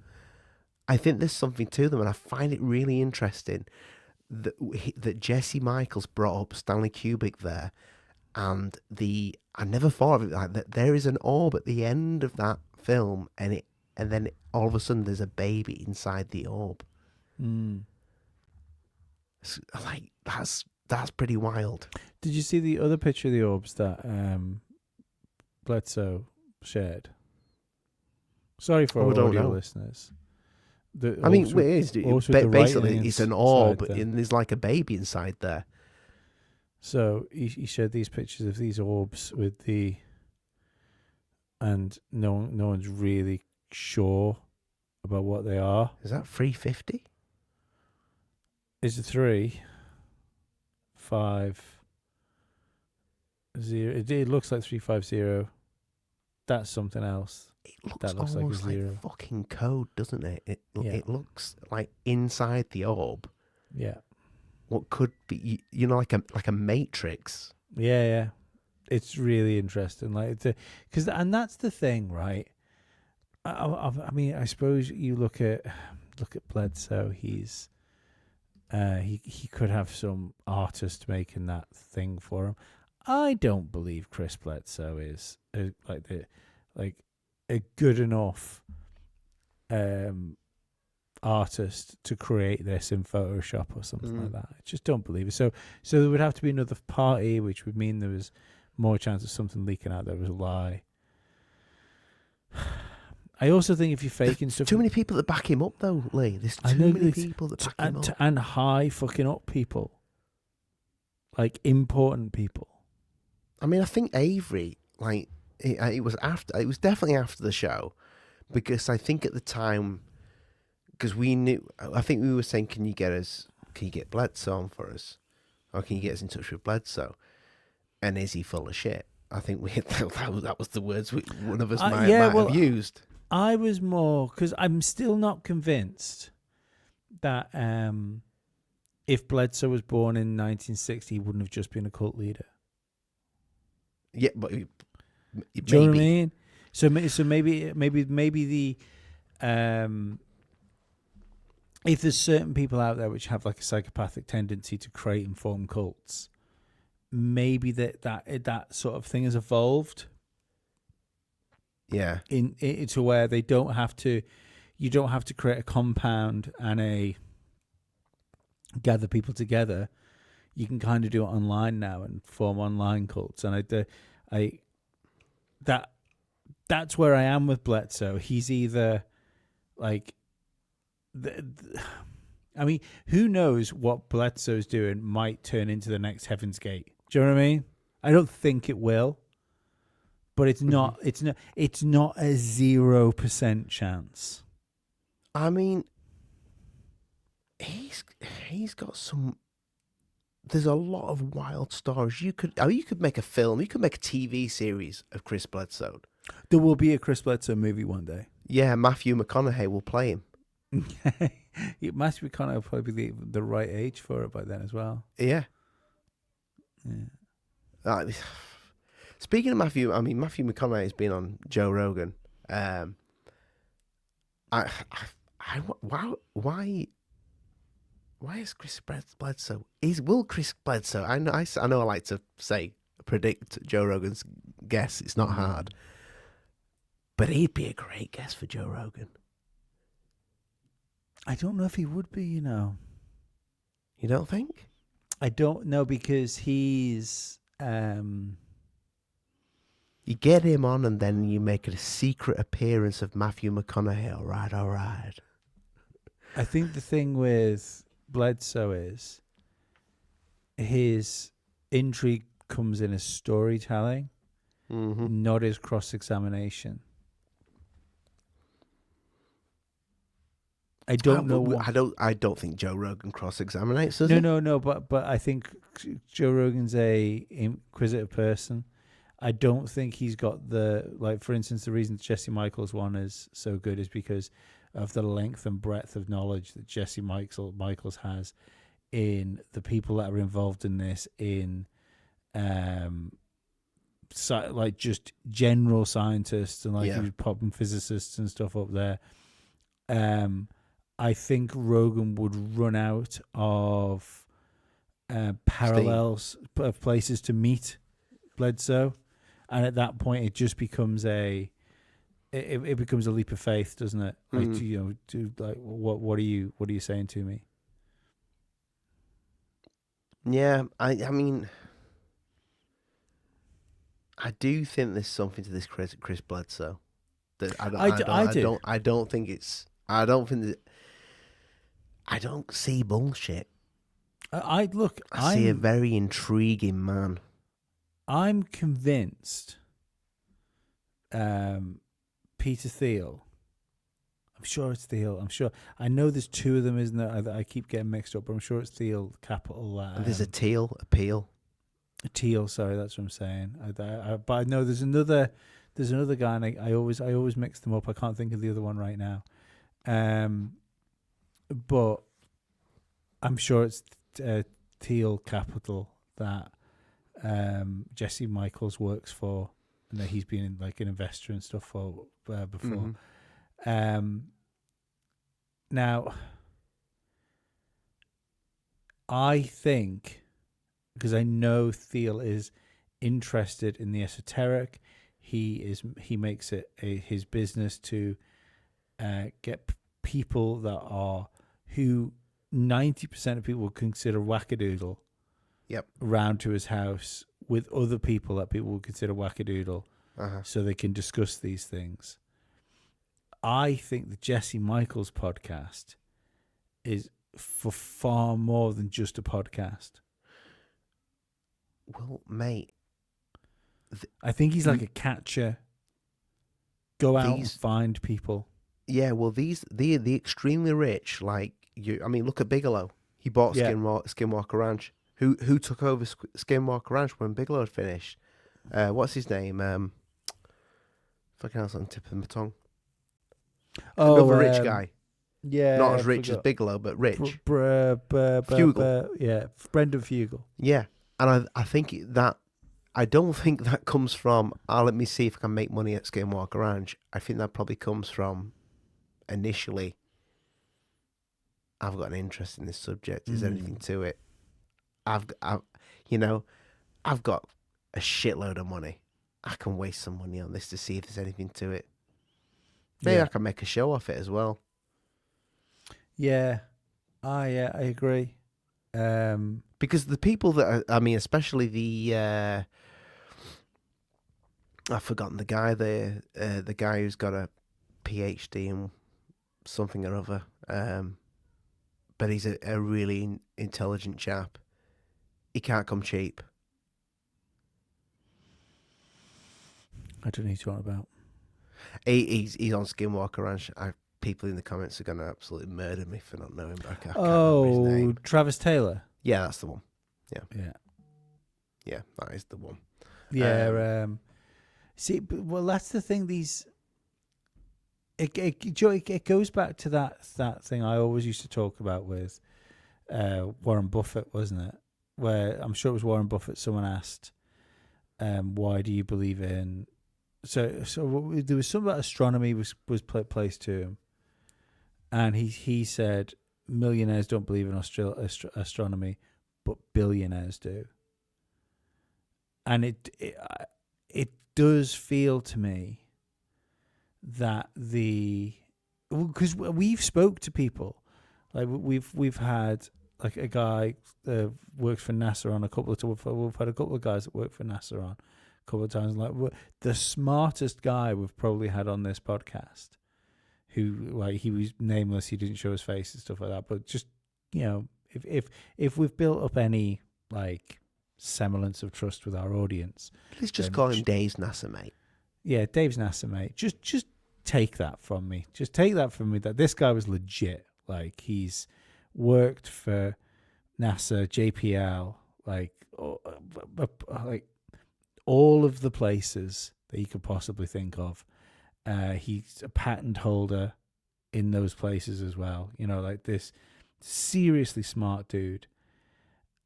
I think there's something to them, and I find it really interesting that Jesse Michaels brought up Stanley Kubrick there, and I never thought of it like that. There is an orb at the end of that film, and then all of a sudden there's a baby inside the orb. Like that's pretty wild. Did you see the other picture of the orbs that Bledsoe shared? Sorry for our audio listeners. I mean, it is basically it's an orb, and there's like a baby inside there. So he shared these pictures of these orbs and no one's really sure about what they are. Is that 350? Is it 3, 5, 0? It looks like 350. That's something else. It looks that looks almost like a 0. like fucking code, doesn't it? It looks like inside the orb. Yeah. What could be, like a matrix. Yeah. It's really interesting, and that's the thing, right? I mean, I suppose you look at Bledsoe. He's he could have some artist making that thing for him. I don't believe Chris Bledsoe is a good enough artist to create this in Photoshop or something like that. I just don't believe it. So there would have to be another party, which would mean there was more chance of something leaking out that was a lie. I also think if you're faking stuff, too many people that back him up though, Lee. There's too many people that back him up, and high fucking up people, like important people. I mean, I think Avery, like it was definitely after the show, because I think at the time, because we knew, I think we were saying, can you get Bledsoe on for us, or can you get us in touch with Bledsoe? And is he full of shit? I think that was the words one of us might have used. I was more, because I'm still not convinced that if Bledsoe was born in 1960, he wouldn't have just been a cult leader. Yeah, but maybe. Do you know what I mean? So maybe the if there's certain people out there which have like a psychopathic tendency to create and form cults, maybe that sort of thing has evolved Yeah. in to where they don't have to. You don't have to create a compound and gather people together. You can kind of do it online now and form online cults. And that's where I am with Bledsoe. He's either like, I mean, who knows what Bledsoe's doing might turn into the next Heaven's Gate. Do you know what I mean? I don't think it will, but it's not. It's not a 0% chance. I mean, he's got some. There's a lot of wild stories. You could make a film. You could make a TV series of Chris Bledsoe. There will be a Chris Bledsoe movie one day. Yeah, Matthew McConaughey will play him. Matthew McConaughey will probably be the right age for it by then as well. Yeah. Speaking of Matthew McConaughey has been on Joe Rogan. Why is Chris Bledsoe? Will Chris Bledsoe? I know. I like to predict Joe Rogan's guess. It's not hard, but he'd be a great guest for Joe Rogan. I don't know if he would be. You know. You don't think? I don't know because he's. You get him on, and then you make a secret appearance of Matthew McConaughey. All right. I think the thing with Bledsoe is his intrigue comes in as storytelling, not as cross-examination. I don't know. I don't think Joe Rogan cross-examinates. Does No. But I think Joe Rogan's a inquisitive person. I don't think he's got for instance, the reason Jesse Michaels one is so good is because of the length and breadth of knowledge that Jesse Michaels has in the people that are involved in this, in like just general scientists and he was popping physicists and stuff up there. I think Rogan would run out of parallels of places to meet Bledsoe, and at that point it just becomes it becomes a leap of faith, doesn't it? Like, what are you saying to me? Yeah, I mean, I do think there's something to this Chris Bledsoe. That I don't think it's. I don't see bullshit. I see a very intriguing man. I'm convinced. Peter Thiel. I'm sure it's Thiel. I'm sure. I know there's two of them, isn't there? I keep getting mixed up, but I'm sure it's Thiel, capital. There's a Teal, a Peel. A Teal, sorry, that's what I'm saying. But I know there's another guy, and I always mix them up. I can't think of the other one right now. But I'm sure it's Teal Capital that Jesse Michaels works for, and that he's been an investor and stuff for before. Now, I think, because I know Thiel is interested in the esoteric, he makes it his business to get people who 90% of people would consider wackadoodle. Yep. Around to his house with other people that people would consider wackadoodle, so they can discuss these things. I think the Jesse Michaels podcast is for far more than just a podcast. Well, mate, I think he's like a catcher. Go out and find people. Yeah, well, the extremely rich, like you. I mean, look at Bigelow. He bought Skinwalker Ranch. Who took over Skinwalker Ranch when Bigelow had finished? What's his name? Fucking hell's on the tip of my tongue. Another rich guy. Yeah, not as rich as Bigelow, but rich. Fugel. Yeah, Brendan Fugel. Yeah, and I think that. I don't think that comes from, let me see if I can make money at Skinwalker Ranch. I think that probably comes from, initially, I've got an interest in this subject. Is there anything to it? I've got a shitload of money. I can waste some money on this to see if there's anything to it. Maybe I can make a show off it as well. Yeah, I agree. Because the people that especially the I've forgotten the guy, the guy who's got a PhD in something or other, but he's a really intelligent chap. He can't come cheap. I don't know what you're talking about. He's on Skinwalker Ranch. People in the comments are going to absolutely murder me for not knowing, but I can't remember his name. Travis Taylor. Yeah, that's the one. Yeah, that is the one. Yeah. See, well, that's the thing. It goes back to that thing I always used to talk about with Warren Buffett, wasn't it? Where I'm sure it was Warren Buffett. Someone asked, "Why do you believe in?" So there was some about astronomy was placed to him, and he said millionaires don't believe in astronomy, but billionaires do. And it does feel to me that because we've spoke to people, like we've had like a guy works for NASA on a couple of times. We've had a couple of guys that work for NASA on a couple of times. Like the smartest guy we've probably had on this podcast, who like he was nameless, he didn't show his face and stuff like that. But just if we've built up any like semblance of trust with our audience, Let's just call him Dave's NASA mate. Yeah, Dave's NASA mate. Just take that from me. Just take that from me that this guy was legit. Like he's worked for NASA, JPL, like all of the places that you could possibly think of. He's a patent holder in those places as well. Like this seriously smart dude.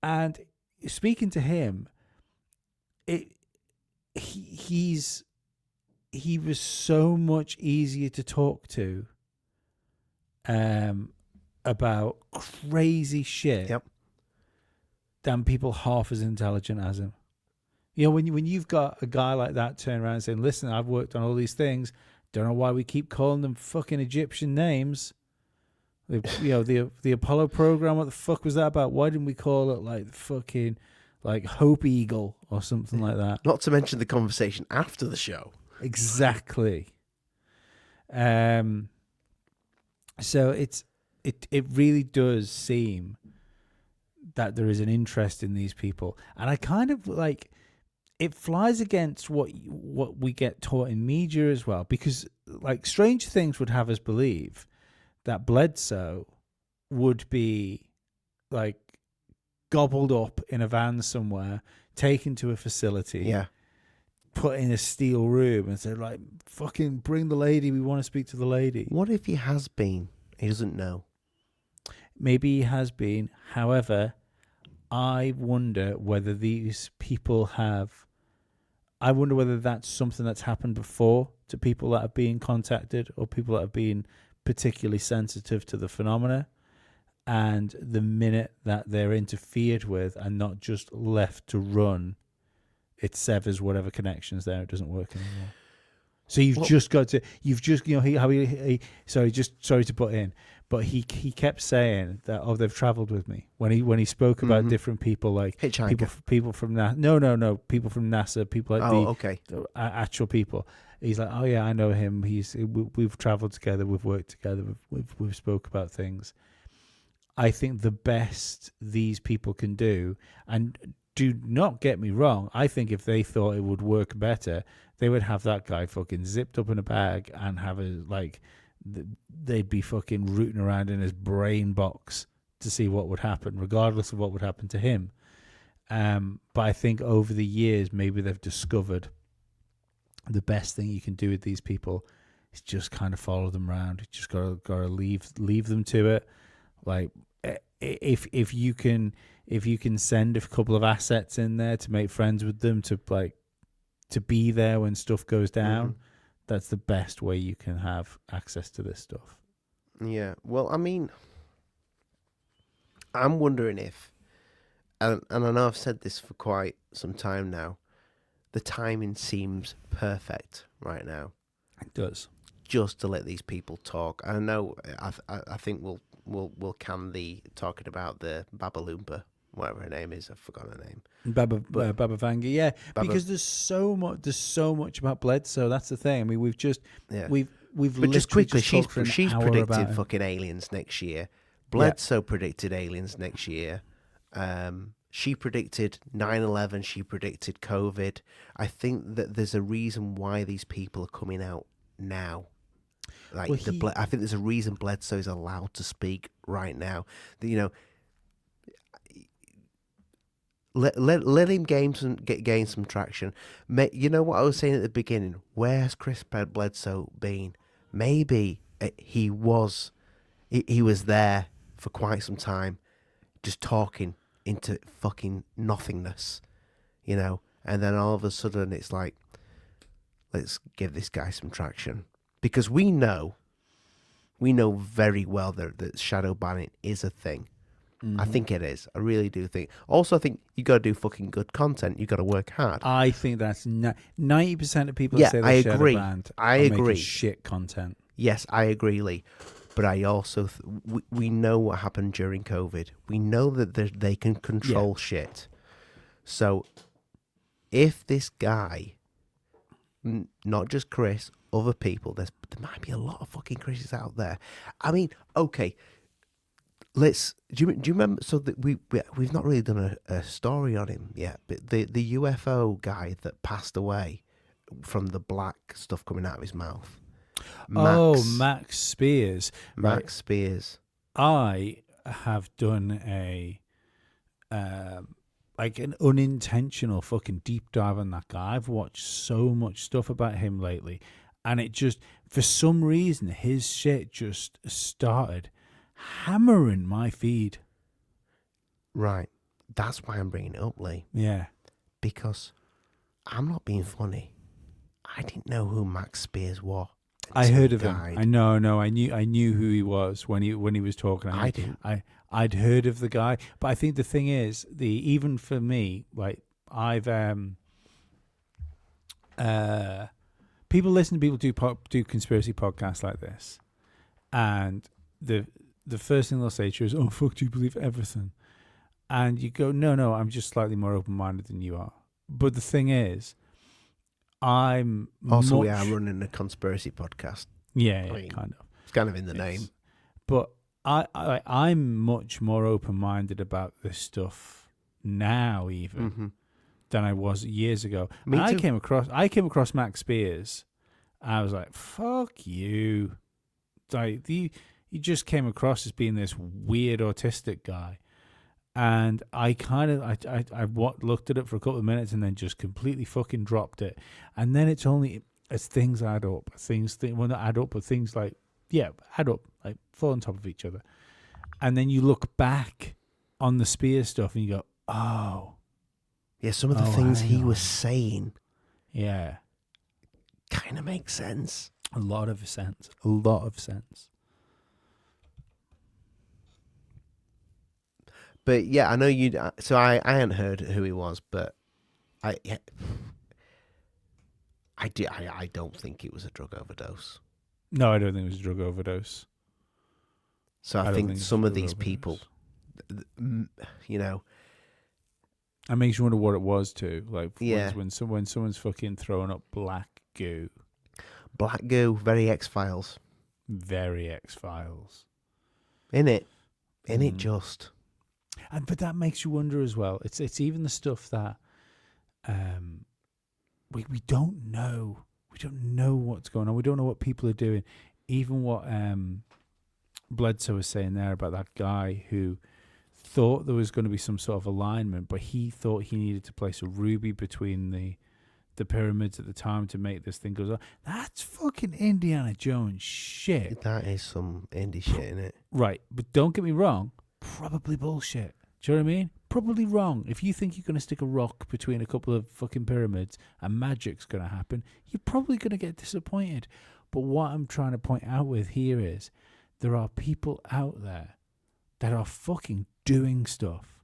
And speaking to him, he was so much easier to talk to about crazy shit than people half as intelligent as him. When you've got a guy like that turn around and saying, listen, I've worked on all these things, don't know why we keep calling them fucking Egyptian names. The Apollo program, what the fuck was that about? Why didn't we call it like fucking like Hope Eagle or something like that? Not to mention the conversation after the show. Exactly. So it really does seem that there is an interest in these people, and I kind of like it flies against what we get taught in media as well, because like Stranger Things would have us believe that Bledsoe would be like gobbled up in a van somewhere, taken to a facility, put in a steel room and said, like, fucking bring the lady, we want to speak to the lady. What if he has been? He doesn't know. Maybe he has been. However, I wonder whether these people I wonder whether that's something that's happened before to people that are being contacted or people that have been particularly sensitive to the phenomena, and the minute that they're interfered with and not just left to run, it severs whatever connections there. It doesn't work anymore. So sorry to put in, but he kept saying that, they've traveled with me when he spoke about different people, like people from NASA, people from NASA, people like the actual people. He's like, oh yeah, I know him. We've traveled together, we've worked together, we've spoke about things. I think the best these people can do, and do not get me wrong, I think if they thought it would work better, they would have that guy fucking zipped up in a bag and have they'd be fucking rooting around in his brain box to see what would happen, regardless of what would happen to him. But I think over the years, maybe they've discovered the best thing you can do with these people is just kind of follow them around. You just gotta leave them to it. Like if you can send a couple of assets in there to make friends with them, to be there when stuff goes down, that's the best way you can have access to this stuff. Yeah. Well, I mean, I'm wondering if, and I know I've said this for quite some time now, the timing seems perfect right now, It does. just to let these people talk. I know. I think we'll can the talking about the Babaloompa, whatever her name is. I've forgotten her name. Baba But- Vanga, yeah, Baba- because there's so much about Bledsoe. That's the thing. I mean, we've Yeah. we've But just literally quickly, talked for an she's hour predicted about him. fucking aliens next year. Bledsoe predicted aliens next year. She predicted 9/11. She predicted COVID. I think that there's a reason why these people are coming out now. Like Well, I think there's a reason Bledsoe is allowed to speak right now. You know, let him gain some traction. You know what I was saying at the beginning? Where's Chris Bledsoe been? Maybe he was there for quite some time, just talking into fucking nothingness, you know. And then all of a sudden, it's like, let's give this guy some traction, because we know very well that shadow banning is a thing. I think it is. I really do think. Also, I think you got to do fucking good content. You got to work hard. I think that's 90% of people Yeah, say I they're shadow agree. banned I are making agree. shit content. Yes, I agree, Lee. But I also we know what happened during COVID. We know that they can control shit. So if this guy, not just Chris, other people, there might be a lot of fucking Chris's out there. I mean, okay. Do you remember? So that we've not really done a story on him yet. But the UFO guy that passed away from the black stuff coming out of his mouth. Max Spears. Max Spears. I have done a like an unintentional fucking deep dive on that guy. I've watched so much stuff about him lately, and it just, for some reason, his shit just started hammering my feed. Right. That's why I'm bringing it up, Lee. Yeah. Because I'm not being funny. I didn't know who Max Spears was. I heard of him. died. I knew who he was when he was talking. I didn't. I'd heard of the guy, but I think the thing is, even for me, like I've people listen to people do conspiracy podcasts like this, and the first thing they'll say to you is, "Oh fuck, do you believe everything?" And you go, "No, I'm just slightly more open minded than you are." But the thing is, I'm Also, we are running a conspiracy podcast. yeah, I mean, kind of. It's kind of in the name. But I'm much more open minded about this stuff now, even Mm-hmm. than I was years ago. Me And too. I came across Max Spears. I was like, "Fuck you!" Like he just came across as being this weird autistic guy, and I kind of I looked at it for a couple of minutes and then just completely fucking dropped it. And then it's only as things add up, well, not add up, but things like add up, like fall on top of each other, and then you look back on the Spears stuff and you go, "Oh, Yeah, some of the things hang he on. was saying yeah." kind of make sense. A lot of sense. A lot of sense. But yeah, I know you. So I hadn't heard who he was, but I don't think it was a drug overdose. No, I don't think it was a drug overdose. So I don't think it's a some of drug these overdose. people, you know, It makes you wonder what it was too. Like Yeah. when someone's fucking throwing up black goo, black goo, very X-Files. very X-Files. In it Mm. just. But that makes you wonder as well. It's even the stuff that we don't know. We don't know what's going on. We don't know what people are doing. Even what Bledsoe was saying there about that guy who thought there was going to be some sort of alignment, but he thought he needed to place a ruby between the pyramids at the time to make this thing go on. That's fucking Indiana Jones shit. That is some indie shit in it. Right, but don't get me wrong, probably bullshit. Do you know what I mean? Probably wrong. If you think you're going to stick a rock between a couple of fucking pyramids and magic's going to happen, you're probably going to get disappointed. But what I'm trying to point out with here is there are people out there that are fucking doing stuff.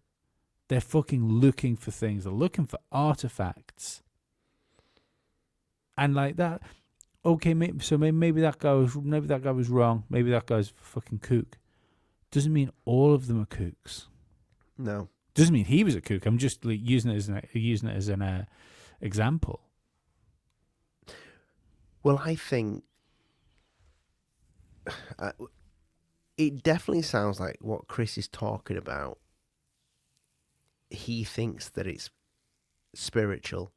They're fucking looking for things. They're looking for artifacts. And like that, okay, maybe that guy was wrong. Maybe that guy's a fucking kook. Doesn't mean all of them are kooks. No. Doesn't mean he was a kook. I'm just like, using it as an example. Well, I think it definitely sounds like what Chris is talking about. He thinks that it's spiritual.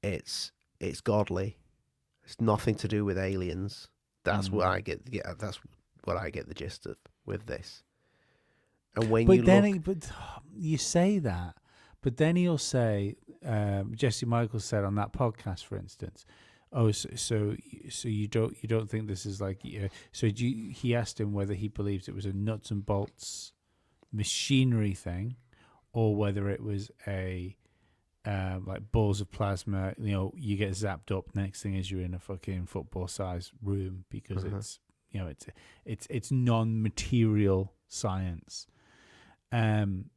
It's godly. It's nothing to do with aliens. That's what I get. Yeah, that's what I get the gist of with this. And when you say that, but then he'll say, Jesse Michaels said on that podcast, for instance, oh, so you don't think this is like, he asked him whether he believes it was a nuts and bolts machinery thing, or whether it was a like balls of plasma. You get zapped up. Next thing is you're in a fucking football sized room because it's non-material science. And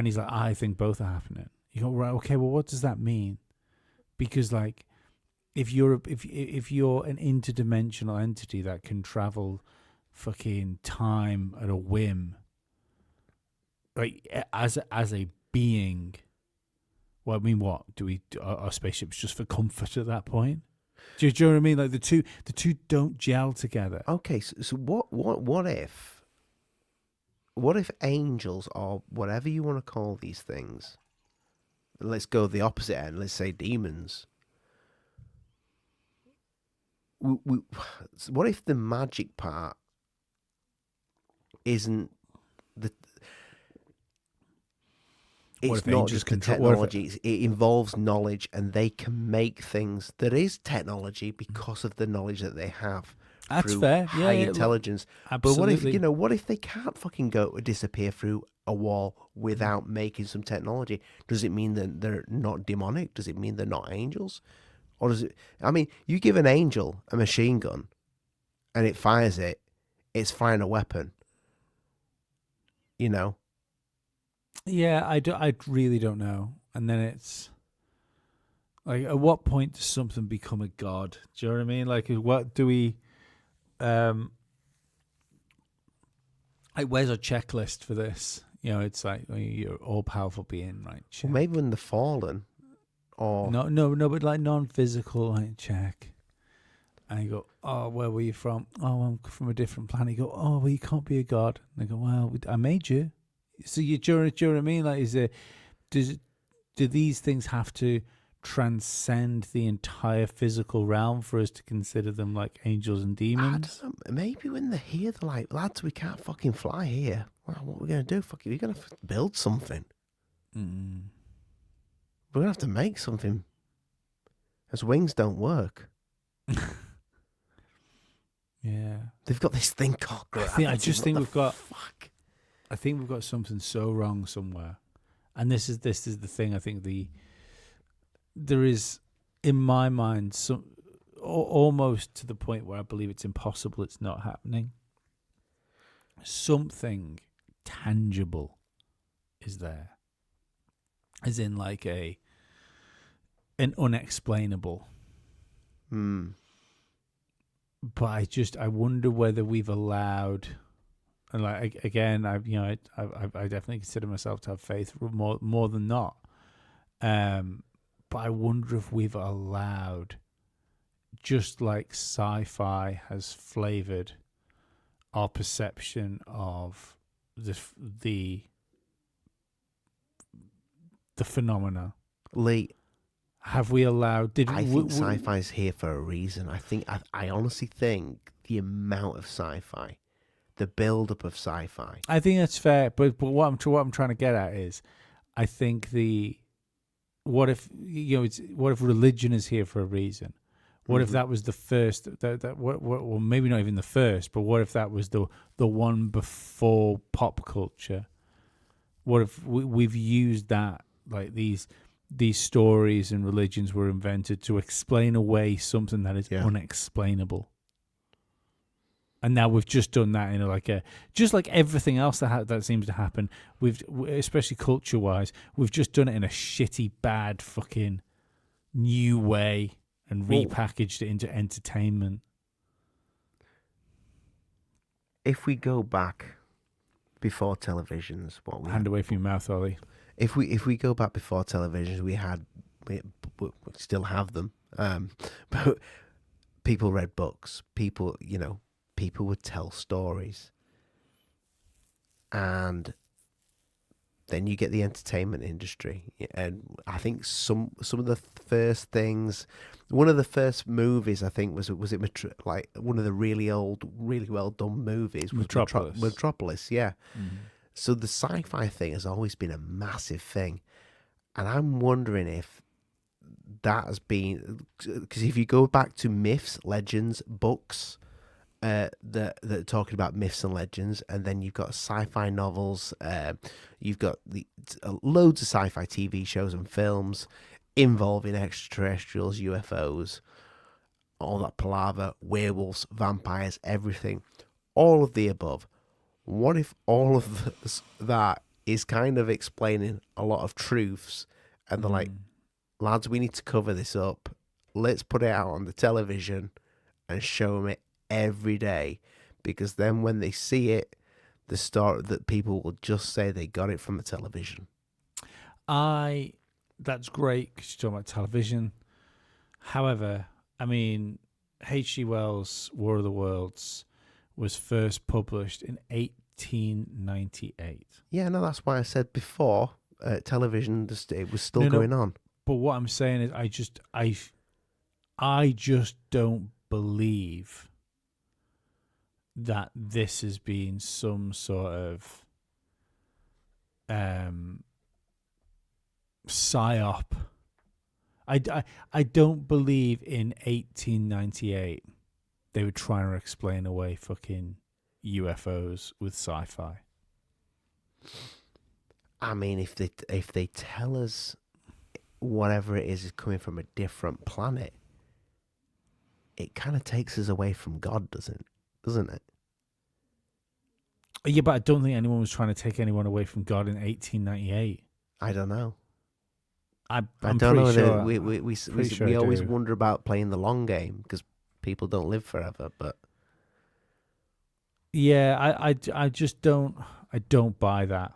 he's like, I think both are happening. You go, right, okay, well, what does that mean? Because like, if you're an interdimensional entity that can travel fucking time at a whim, like as a being, well, I mean, what do we? Our spaceships just for comfort at that point? Do you know what I mean? Like the two don't gel together. Okay, so what if angels, or whatever you want to call these things, let's go the opposite end, let's say demons. What if the magic part isn't the... It's not just the technology. It involves knowledge, and they can make things that is technology because of the knowledge that they have. That's through fair. High intelligence. Absolutely. But what if they can't fucking disappear through a wall without making some technology? Does it mean that they're not demonic? Does it mean they're not angels? Or does it? I mean, you give an angel a machine gun, and it fires it. It's firing a weapon. Yeah, I really don't know. And then it's like, at what point does something become a god? Do you know what I mean? Like, what do we? Like, where's our checklist for this? It's like, you're all powerful being, right? Check. Well, maybe when they're fallen, or no, but like non-physical, like, check. And you go, oh, where were you from? Oh, I'm from a different planet. You go, oh, well, you can't be a god. And they go, well, I made you. So do you know what I mean? Like, do these things have to transcend the entire physical realm for us to consider them like angels and demons? I don't know. Maybe when they're here, they're like, lads, we can't fucking fly here. Well, what are we going to do? We're going to build something. Mm. We're going to have to make something. As wings don't work. Yeah. They've got this thing called gravity. I think we've got... Fuck? I think we've got something so wrong somewhere. And this is the thing. I think there is, in my mind, some almost to the point where I believe it's impossible it's not happening. Something tangible is there. As in like an unexplainable. But I wonder whether we've allowed, and like again, I definitely consider myself to have faith more than not. But I wonder if we've allowed, just like sci-fi has flavored our perception of the phenomena. Lee, have we allowed? I think sci-fi's here for a reason. I honestly think the amount of sci-fi, the build-up of sci-fi. I think that's fair, but what I'm trying to get at is, I think what if religion is here for a reason? What if that was the first? Well, maybe not even the first, but what if that was the one before pop culture? What if we've used that, like these stories and religions were invented to explain away something that is unexplainable? And now we've just done that in just like everything else that seems to happen. Especially culture wise, we've just done it in a shitty, bad, fucking new way and repackaged it into entertainment. If we go back before televisions, Hand away from your mouth, Ollie. If we go back before televisions, we still have them. But people read books. People would tell stories, and then you get the entertainment industry. And I think some of the first things, one of the first movies I think was like one of the really old, really well done movies was Metropolis. Yeah. Mm-hmm. So the sci-fi thing has always been a massive thing, and I'm wondering if that has been, because if you go back to myths, legends, books that are talking about myths and legends, and then you've got sci-fi novels, you've got loads of sci-fi TV shows and films involving extraterrestrials, UFOs, all that palaver, werewolves, vampires, everything, all of the above. What if all of that is kind of explaining a lot of truths, and they're like, lads, we need to cover this up. Let's put it out on the television and show them it every day, because then when they see it, the story that people will just say they got it from the television. That's great because you're talking about television. However, I mean, H.G. Wells' War of the Worlds was first published in 1898. Yeah, no, that's why I said before television, it was still going on. But what I'm saying is, I just don't believe that this has been some sort of psyop. I don't believe in 1898 they were trying to explain away fucking UFOs with sci-fi. I mean, if they tell us whatever it is coming from a different planet, it kind of takes us away from God, doesn't it? Yeah, but I don't think anyone was trying to take anyone away from God in 1898. I don't know. I'm I don't know. sure, We always wonder about playing the long game because people don't live forever. But yeah, I just don't buy that.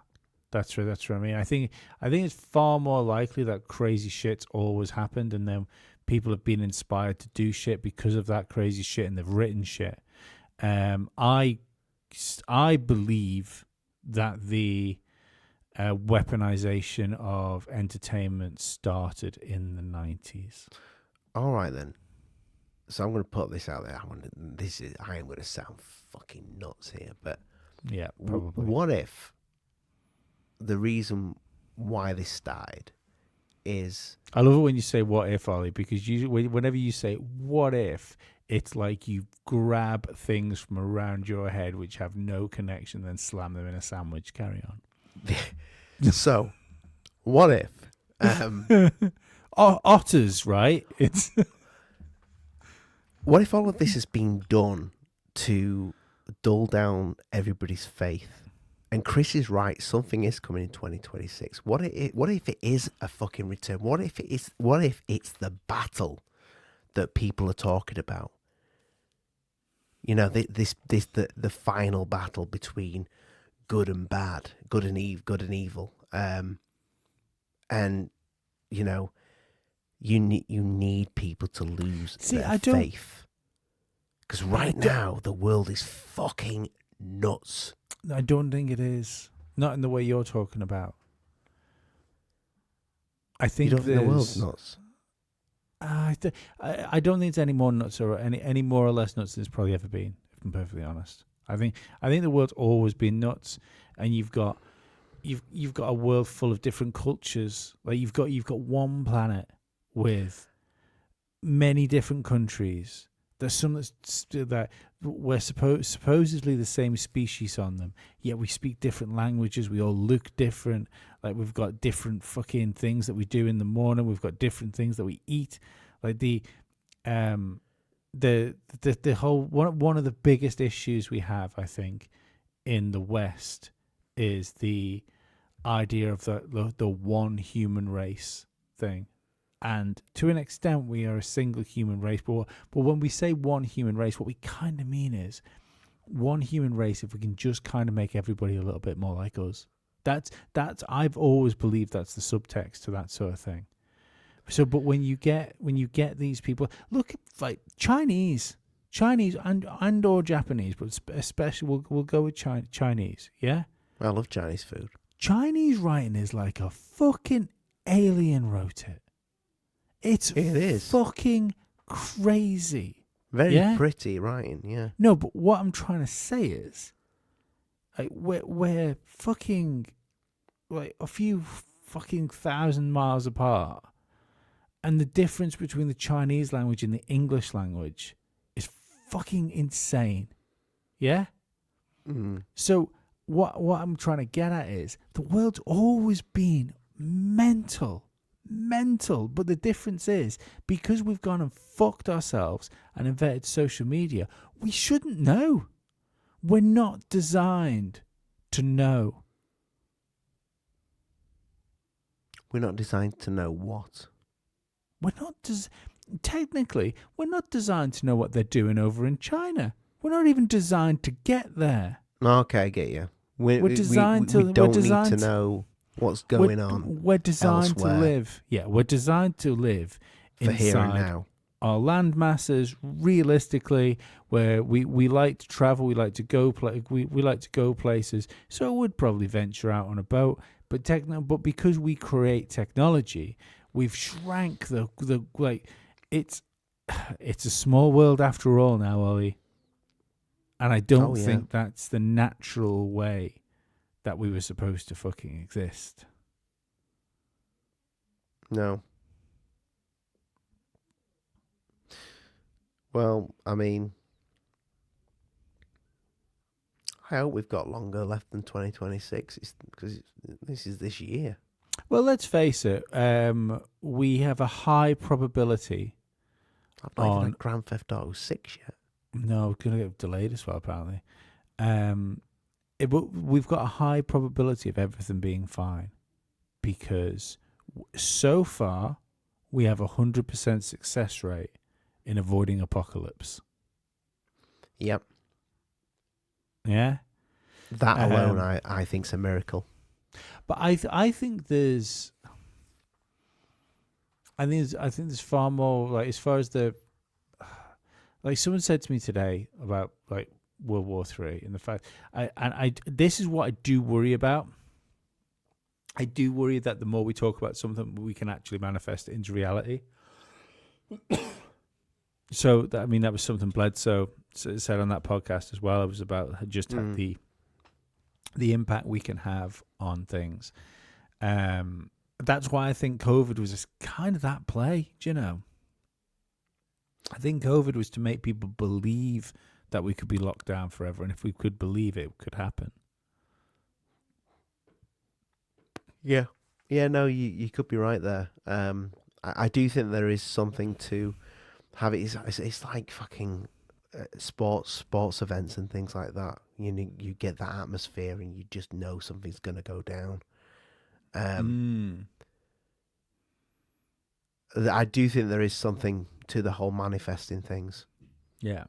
That's what I mean. I think it's far more likely that crazy shit's always happened, and then people have been inspired to do shit because of that crazy shit, and they've written shit. I believe that the weaponization of entertainment started in the 90s. All right then. So I'm going to put this out there. I am going to sound fucking nuts here, but yeah, probably. What if the reason why this started is... I love it when you say "what if," Ollie, because whenever you say "what if," it's like you grab things from around your head which have no connection, then slam them in a sandwich. Carry on. So, what if? Otters, right? It's what if all of this has been done to dull down everybody's faith? And Chris is right. Something is coming in 2026. What if it is a fucking return? What if it's the battle that people are talking about? You know, the final battle between good and bad, good and evil. And you know, you need people to lose their faith, because right now the world is fucking nuts. I don't think it is. Not in the way you're talking about. I think you don't think the world's nuts. I don't think it's any more nuts or any more or less nuts than it's probably ever been, if I'm perfectly honest. I think the world's always been nuts, and you've got a world full of different cultures. Like you've got one planet with many different countries. There's some that we're supposedly the same species on them, yet we speak different languages. We all look different. Like we've got different fucking things that we do in the morning. We've got different things that we eat. Like the whole one of the biggest issues we have, I think, in the West is the idea of the one human race thing. And to an extent, we are a single human race. But when we say one human race, what we kind of mean is one human race if we can just kind of make everybody a little bit more like us. That's I've always believed that's the subtext to that sort of thing. So, but when you get these people, look at like Chinese and or Japanese, but especially we'll go with Chinese, yeah? I love Chinese food. Chinese writing is like a fucking alien wrote it. It is fucking crazy. Very pretty writing, yeah. No, but what I'm trying to say is, like, we're fucking like a few fucking 1,000 miles apart, and the difference between the Chinese language and the English language is fucking insane. Yeah. So what I'm trying to get at is the world's always been mental, but the difference is because we've gone and fucked ourselves and invented social media, we shouldn't know. We're not designed to know. We're not designed to know what? We're not technically, we're not designed to know what they're doing over in China. We're not even designed to get there. Okay, I get you. We're designed we don't need designed to know what's going on. We're designed elsewhere. to live. Yeah, we're designed to live For here and inside now. our land masses, realistically, where we like to travel, we like to go we like to go places. So I would probably venture out on a boat, but because we create technology, we've shrank the like it's a small world after all now, Ollie. And I don't think that's the natural way that we were supposed to fucking exist. No. Well, I mean, I hope we've got longer left than 2026 because this is this year. Well, let's face it. We have a high probability. I've not even had Grand Theft Auto 6 yet. No, it's going to get delayed as well, apparently. We've got a high probability of everything being fine because so far we have 100% success rate in avoiding apocalypse. Yep. Yeah? That alone, I think, is a miracle. But I think there's far more, like, as far as the, like, someone said to me today about like World War III and the fact this is what I do worry about. I do worry that the more we talk about something, we can actually manifest it into reality. So that was something Bledsoe said on that podcast as well. It was about just the impact we can have on things. That's why I think COVID was kind of that play. Do you know? I think COVID was to make people believe that we could be locked down forever, and if we could believe it could happen. Yeah. Yeah, no, you could be right there. I do think there is something to have it. It's like fucking sports events and things like that. You get that atmosphere and you just know something's going to go down. I do think there is something to the whole manifesting things. Yeah,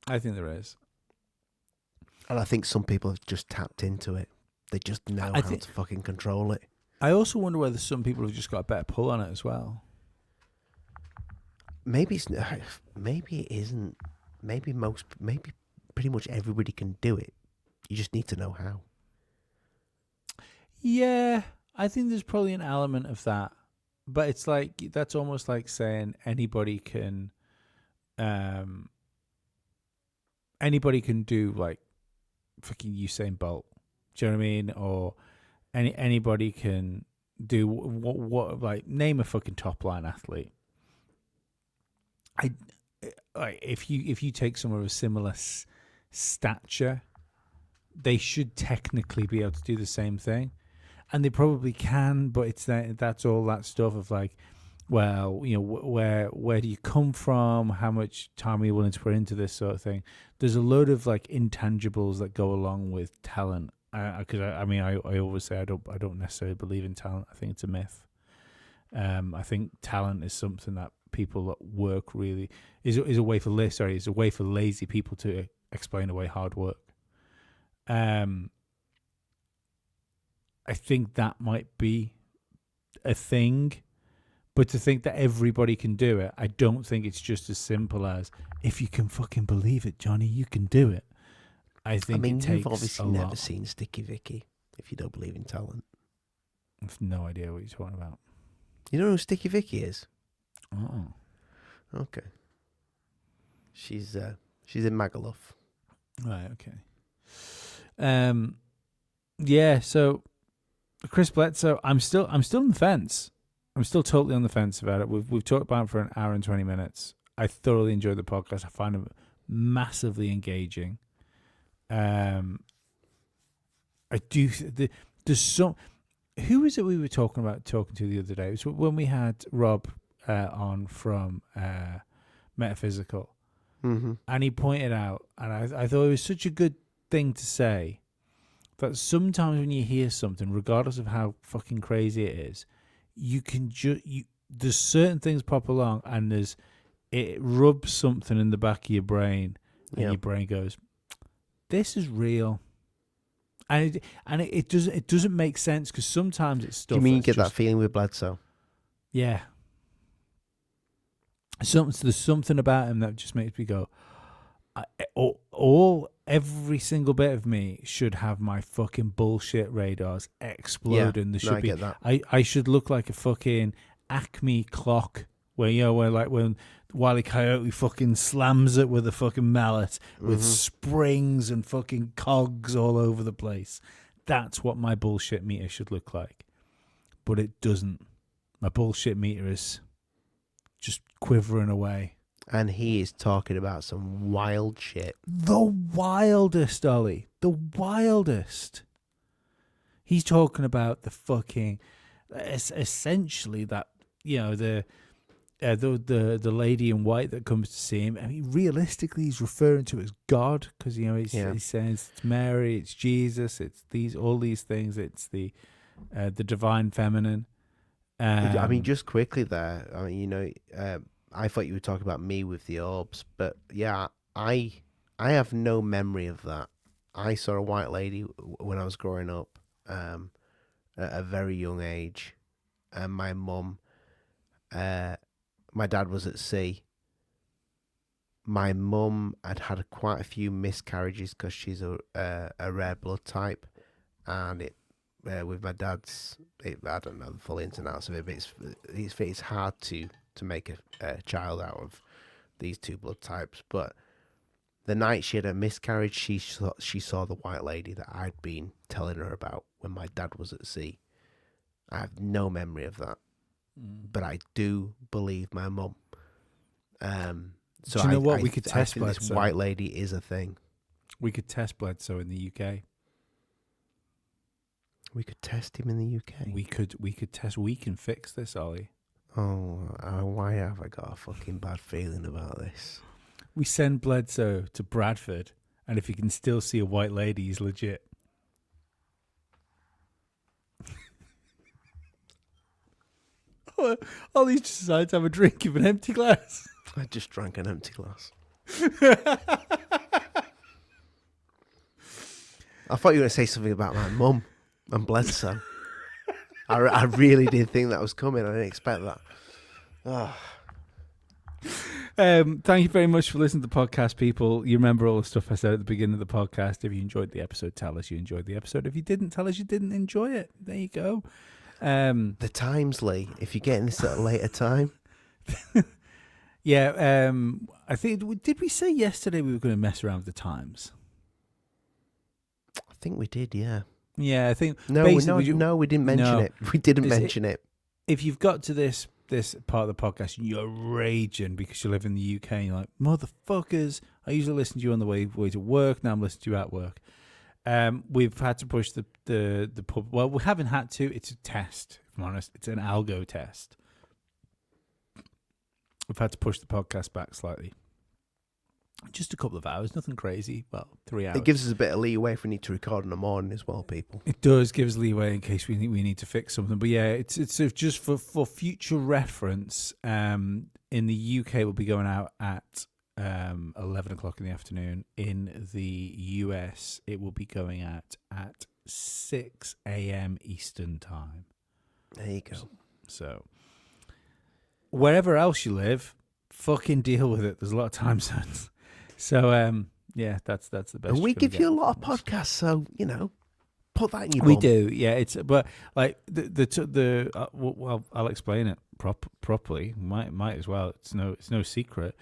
I think there is. And I think some people have just tapped into it. They just know how to fucking control it. I also wonder whether some people have just got a better pull on it as well. Maybe it isn't. Maybe pretty much everybody can do it. You just need to know how. Yeah, I think there's probably an element of that. But it's like, that's almost like saying anybody can do like fucking Usain Bolt. Do you know what I mean? Or anybody can do what like name a fucking top line athlete. If you take someone of a similar stature, they should technically be able to do the same thing. And they probably can, but it's that's all that stuff of like, well, where do you come from? How much time are you willing to put into this sort of thing? There's a load of like intangibles that go along with talent. Because I always say I don't necessarily believe in talent. I think it's a myth. I think talent is something that people that work really is a way for lazy people to explain away hard work. I think that might be a thing, but to think that everybody can do it, I don't think it's just as simple as if you can fucking believe it, Johnny, you can do it. I think it takes you've obviously never lot. seen Sticky Vicky if you don't believe in talent. I've no idea what you're talking about. You know who Sticky Vicky is? Oh, Okay. She's in Magaluf. right, okay. Yeah. So, Chris Bledsoe, I'm still on the fence. I'm still totally on the fence about it. We've talked about it for an hour and 20 minutes. I thoroughly enjoyed the podcast. I find it massively engaging. I do. There's some. Who was it we were talking to the other day? It was when we had Rob on from Metaphysical, Mm-hmm. and he pointed out, and I thought it was such a good thing to say, that sometimes when you hear something, regardless of how fucking crazy it is, you can there's certain things pop along, and it rubs something in the back of your brain, and your brain goes, "This is real." And it doesn't make sense, because sometimes it's stuff. Do you mean you that's get that feeling with Bledsoe? Yeah. There's something about him that just makes me go, every single bit of me should have my fucking bullshit radars explode, and there should I be. get that. I should look like a fucking Acme clock where when Wile E. Coyote fucking slams it with a fucking mallet with springs and fucking cogs all over the place. That's what my bullshit meter should look like. But it doesn't. My bullshit meter is just quivering away. And he is talking about some wild shit. The wildest, Ollie. The wildest. He's talking about the fucking, essentially that, the lady in white that comes to see him. I mean, realistically, he's referring to it as God, because he's saying it's Mary, it's Jesus, it's all these things. It's the divine feminine. I mean, just quickly there. I mean, I thought you were talking about me with the orbs, but yeah, I have no memory of that. I saw a white lady when I was growing up, at a very young age, and my mum. My dad was at sea. My mum had quite a few miscarriages because she's a rare blood type, and with my dad's, I don't know the full ins and outs of it, but it's hard to make a child out of these two blood types. But the night she had a miscarriage, she saw the white lady that I'd been telling her about when my dad was at sea. I have no memory of that. But I do believe my mum. So do you know what? We could test this Bledsoe. white lady is a thing. We could test Bledsoe in the UK. We could test him in the UK. We could test. We can fix this, Ollie. Oh, why have I got a fucking bad feeling about this? We send Bledsoe to Bradford, and if he can still see a white lady, he's legit. Ollie just decided to have a drink of an empty glass. I just drank an empty glass. I thought you were going to say something about my mum and Bledsoe. I really did think that was coming. I didn't expect that. Oh. Thank you very much for listening to the podcast, people. You remember all the stuff I said at the beginning of the podcast. If you enjoyed the episode, tell us you enjoyed the episode. If you didn't, tell us you didn't enjoy it. There you go. The times, Lee. If you're getting this at a later time. Yeah, I think, did we say yesterday we were going to mess around with the times? I think we did, yeah. Yeah, I think. No, we didn't mention it. We didn't mention it. If you've got to this part of the podcast and you're raging because you live in the UK and you're like, motherfuckers, I usually listen to you on the way to work, now I'm listening to you at work. We've had to push the pub. Well, we haven't had to. It's a test, if I'm honest. It's an algo test. we've had to push the podcast back slightly. Just a couple of hours, nothing crazy. Well, 3 hours. It gives us a bit of leeway if we need to record in the morning as well, people. It does give us leeway in case we need to fix something. But yeah, it's just for future reference. In the UK, we'll be going out at 11 o'clock in the afternoon. In the US, it will be going out at 6 a.m. Eastern time. There you go. So wherever else you live, fucking deal with it. There's a lot of time zones. So yeah, that's the best. And we you're gonna give you a get. lot of podcasts, so put that in your We bum. do, yeah. It's but like well, I'll explain it properly. Might as well. It's no secret.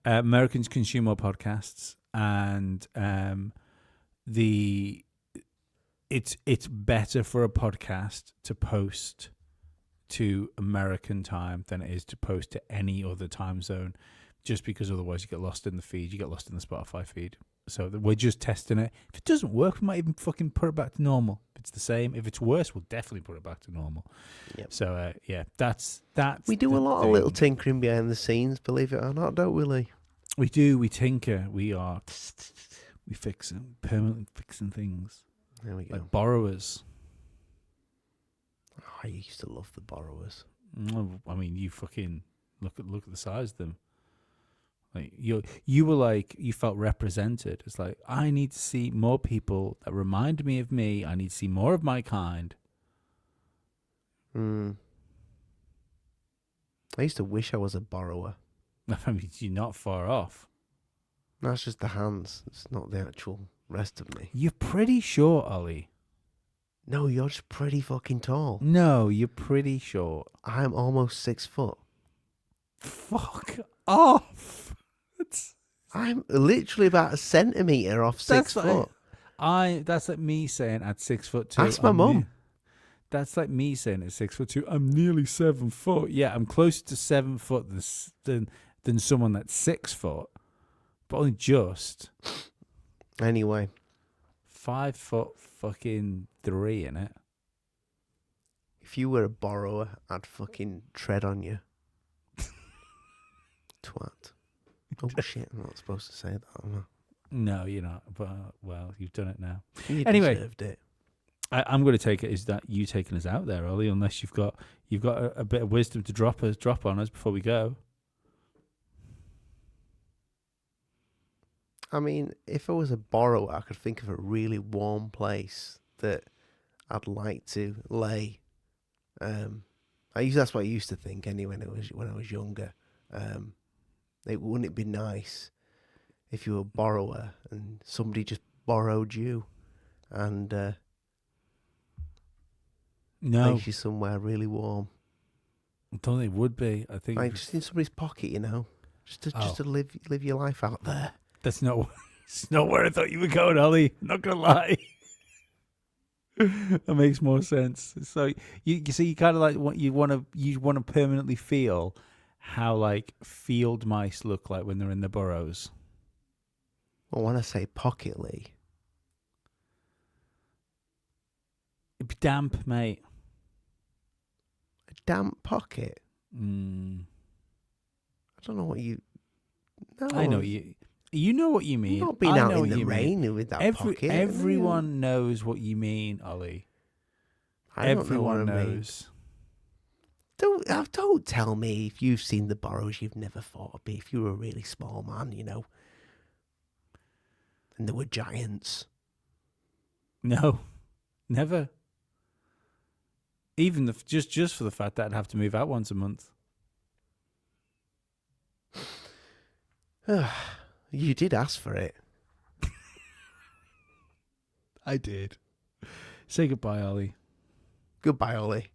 Americans consume more podcasts, and it's better for a podcast to post to American time than it is to post to any other time zone, just because otherwise you get lost in the feed, you get lost in the Spotify feed. So we're just testing it. If it doesn't work, we might even fucking put it back to normal. If it's the same, if it's worse, we'll definitely put it back to normal. Yep. So yeah, that's We do a lot of little tinkering behind the scenes, believe it or not, don't we, Lee? We do. We tinker. We permanently fixing things There we go. like borrowers. Oh, I used to love the borrowers. I mean, you fucking look at the size of them. Like you were like, you felt represented. It's like, I need to see more people that remind me of me. I need to see more of my kind. I used to wish I was a borrower. I mean, you're not far off. That's just the hands. It's not the actual rest of me. You're pretty short, Ollie. No, you're just pretty fucking tall. No, you're pretty short. I'm almost 6 foot. Fuck off. I'm literally about a centimetre off 6 foot. That's like me saying at 6'2". Ask my mum. That's like me saying at 6'2". I'm nearly 7 foot. Yeah, I'm closer to 7 foot than someone that's 6 foot, but only just. Anyway. 5 foot fucking 3 in it. If you were a borrower, I'd fucking tread on you. Twat. Oh shit, I'm not supposed to say that, am I? No, you're not. But well, you've done it now. You Anyway. deserved it. I'm going to take it. Is that you taking us out there, Ollie? Unless you've got a bit of wisdom to drop on us before we go. I mean, if I was a borrower, I could think of a really warm place that I'd like to lay. That's what I used to think anyway when I was younger. Wouldn't it be nice if you were a borrower and somebody just borrowed you and No, place you somewhere really warm, I don't think it would be. I think like just in somebody's pocket, just to live your life out there. that's not. It's not where I thought you were going, Ollie. I'm not gonna lie. That makes more sense. So you kind of like you want to permanently feel how like field mice look like when they're in the burrows. Well, when I say pocket, Lee, It'd be damp, mate. a damp pocket. I don't know what you. No, I know you. You know what you mean. Not being I out know in what the you rain mean. with that pocket. Everyone knows what you mean, Ollie. I don't know what I Everyone mean. knows. Don't tell me if you've seen the burrows you've never thought of. If you were a really small man, and there were giants. No, never. Even just for the fact that I'd have to move out once a month. You did ask for it. I did. Say goodbye, Ollie. Goodbye, Ollie.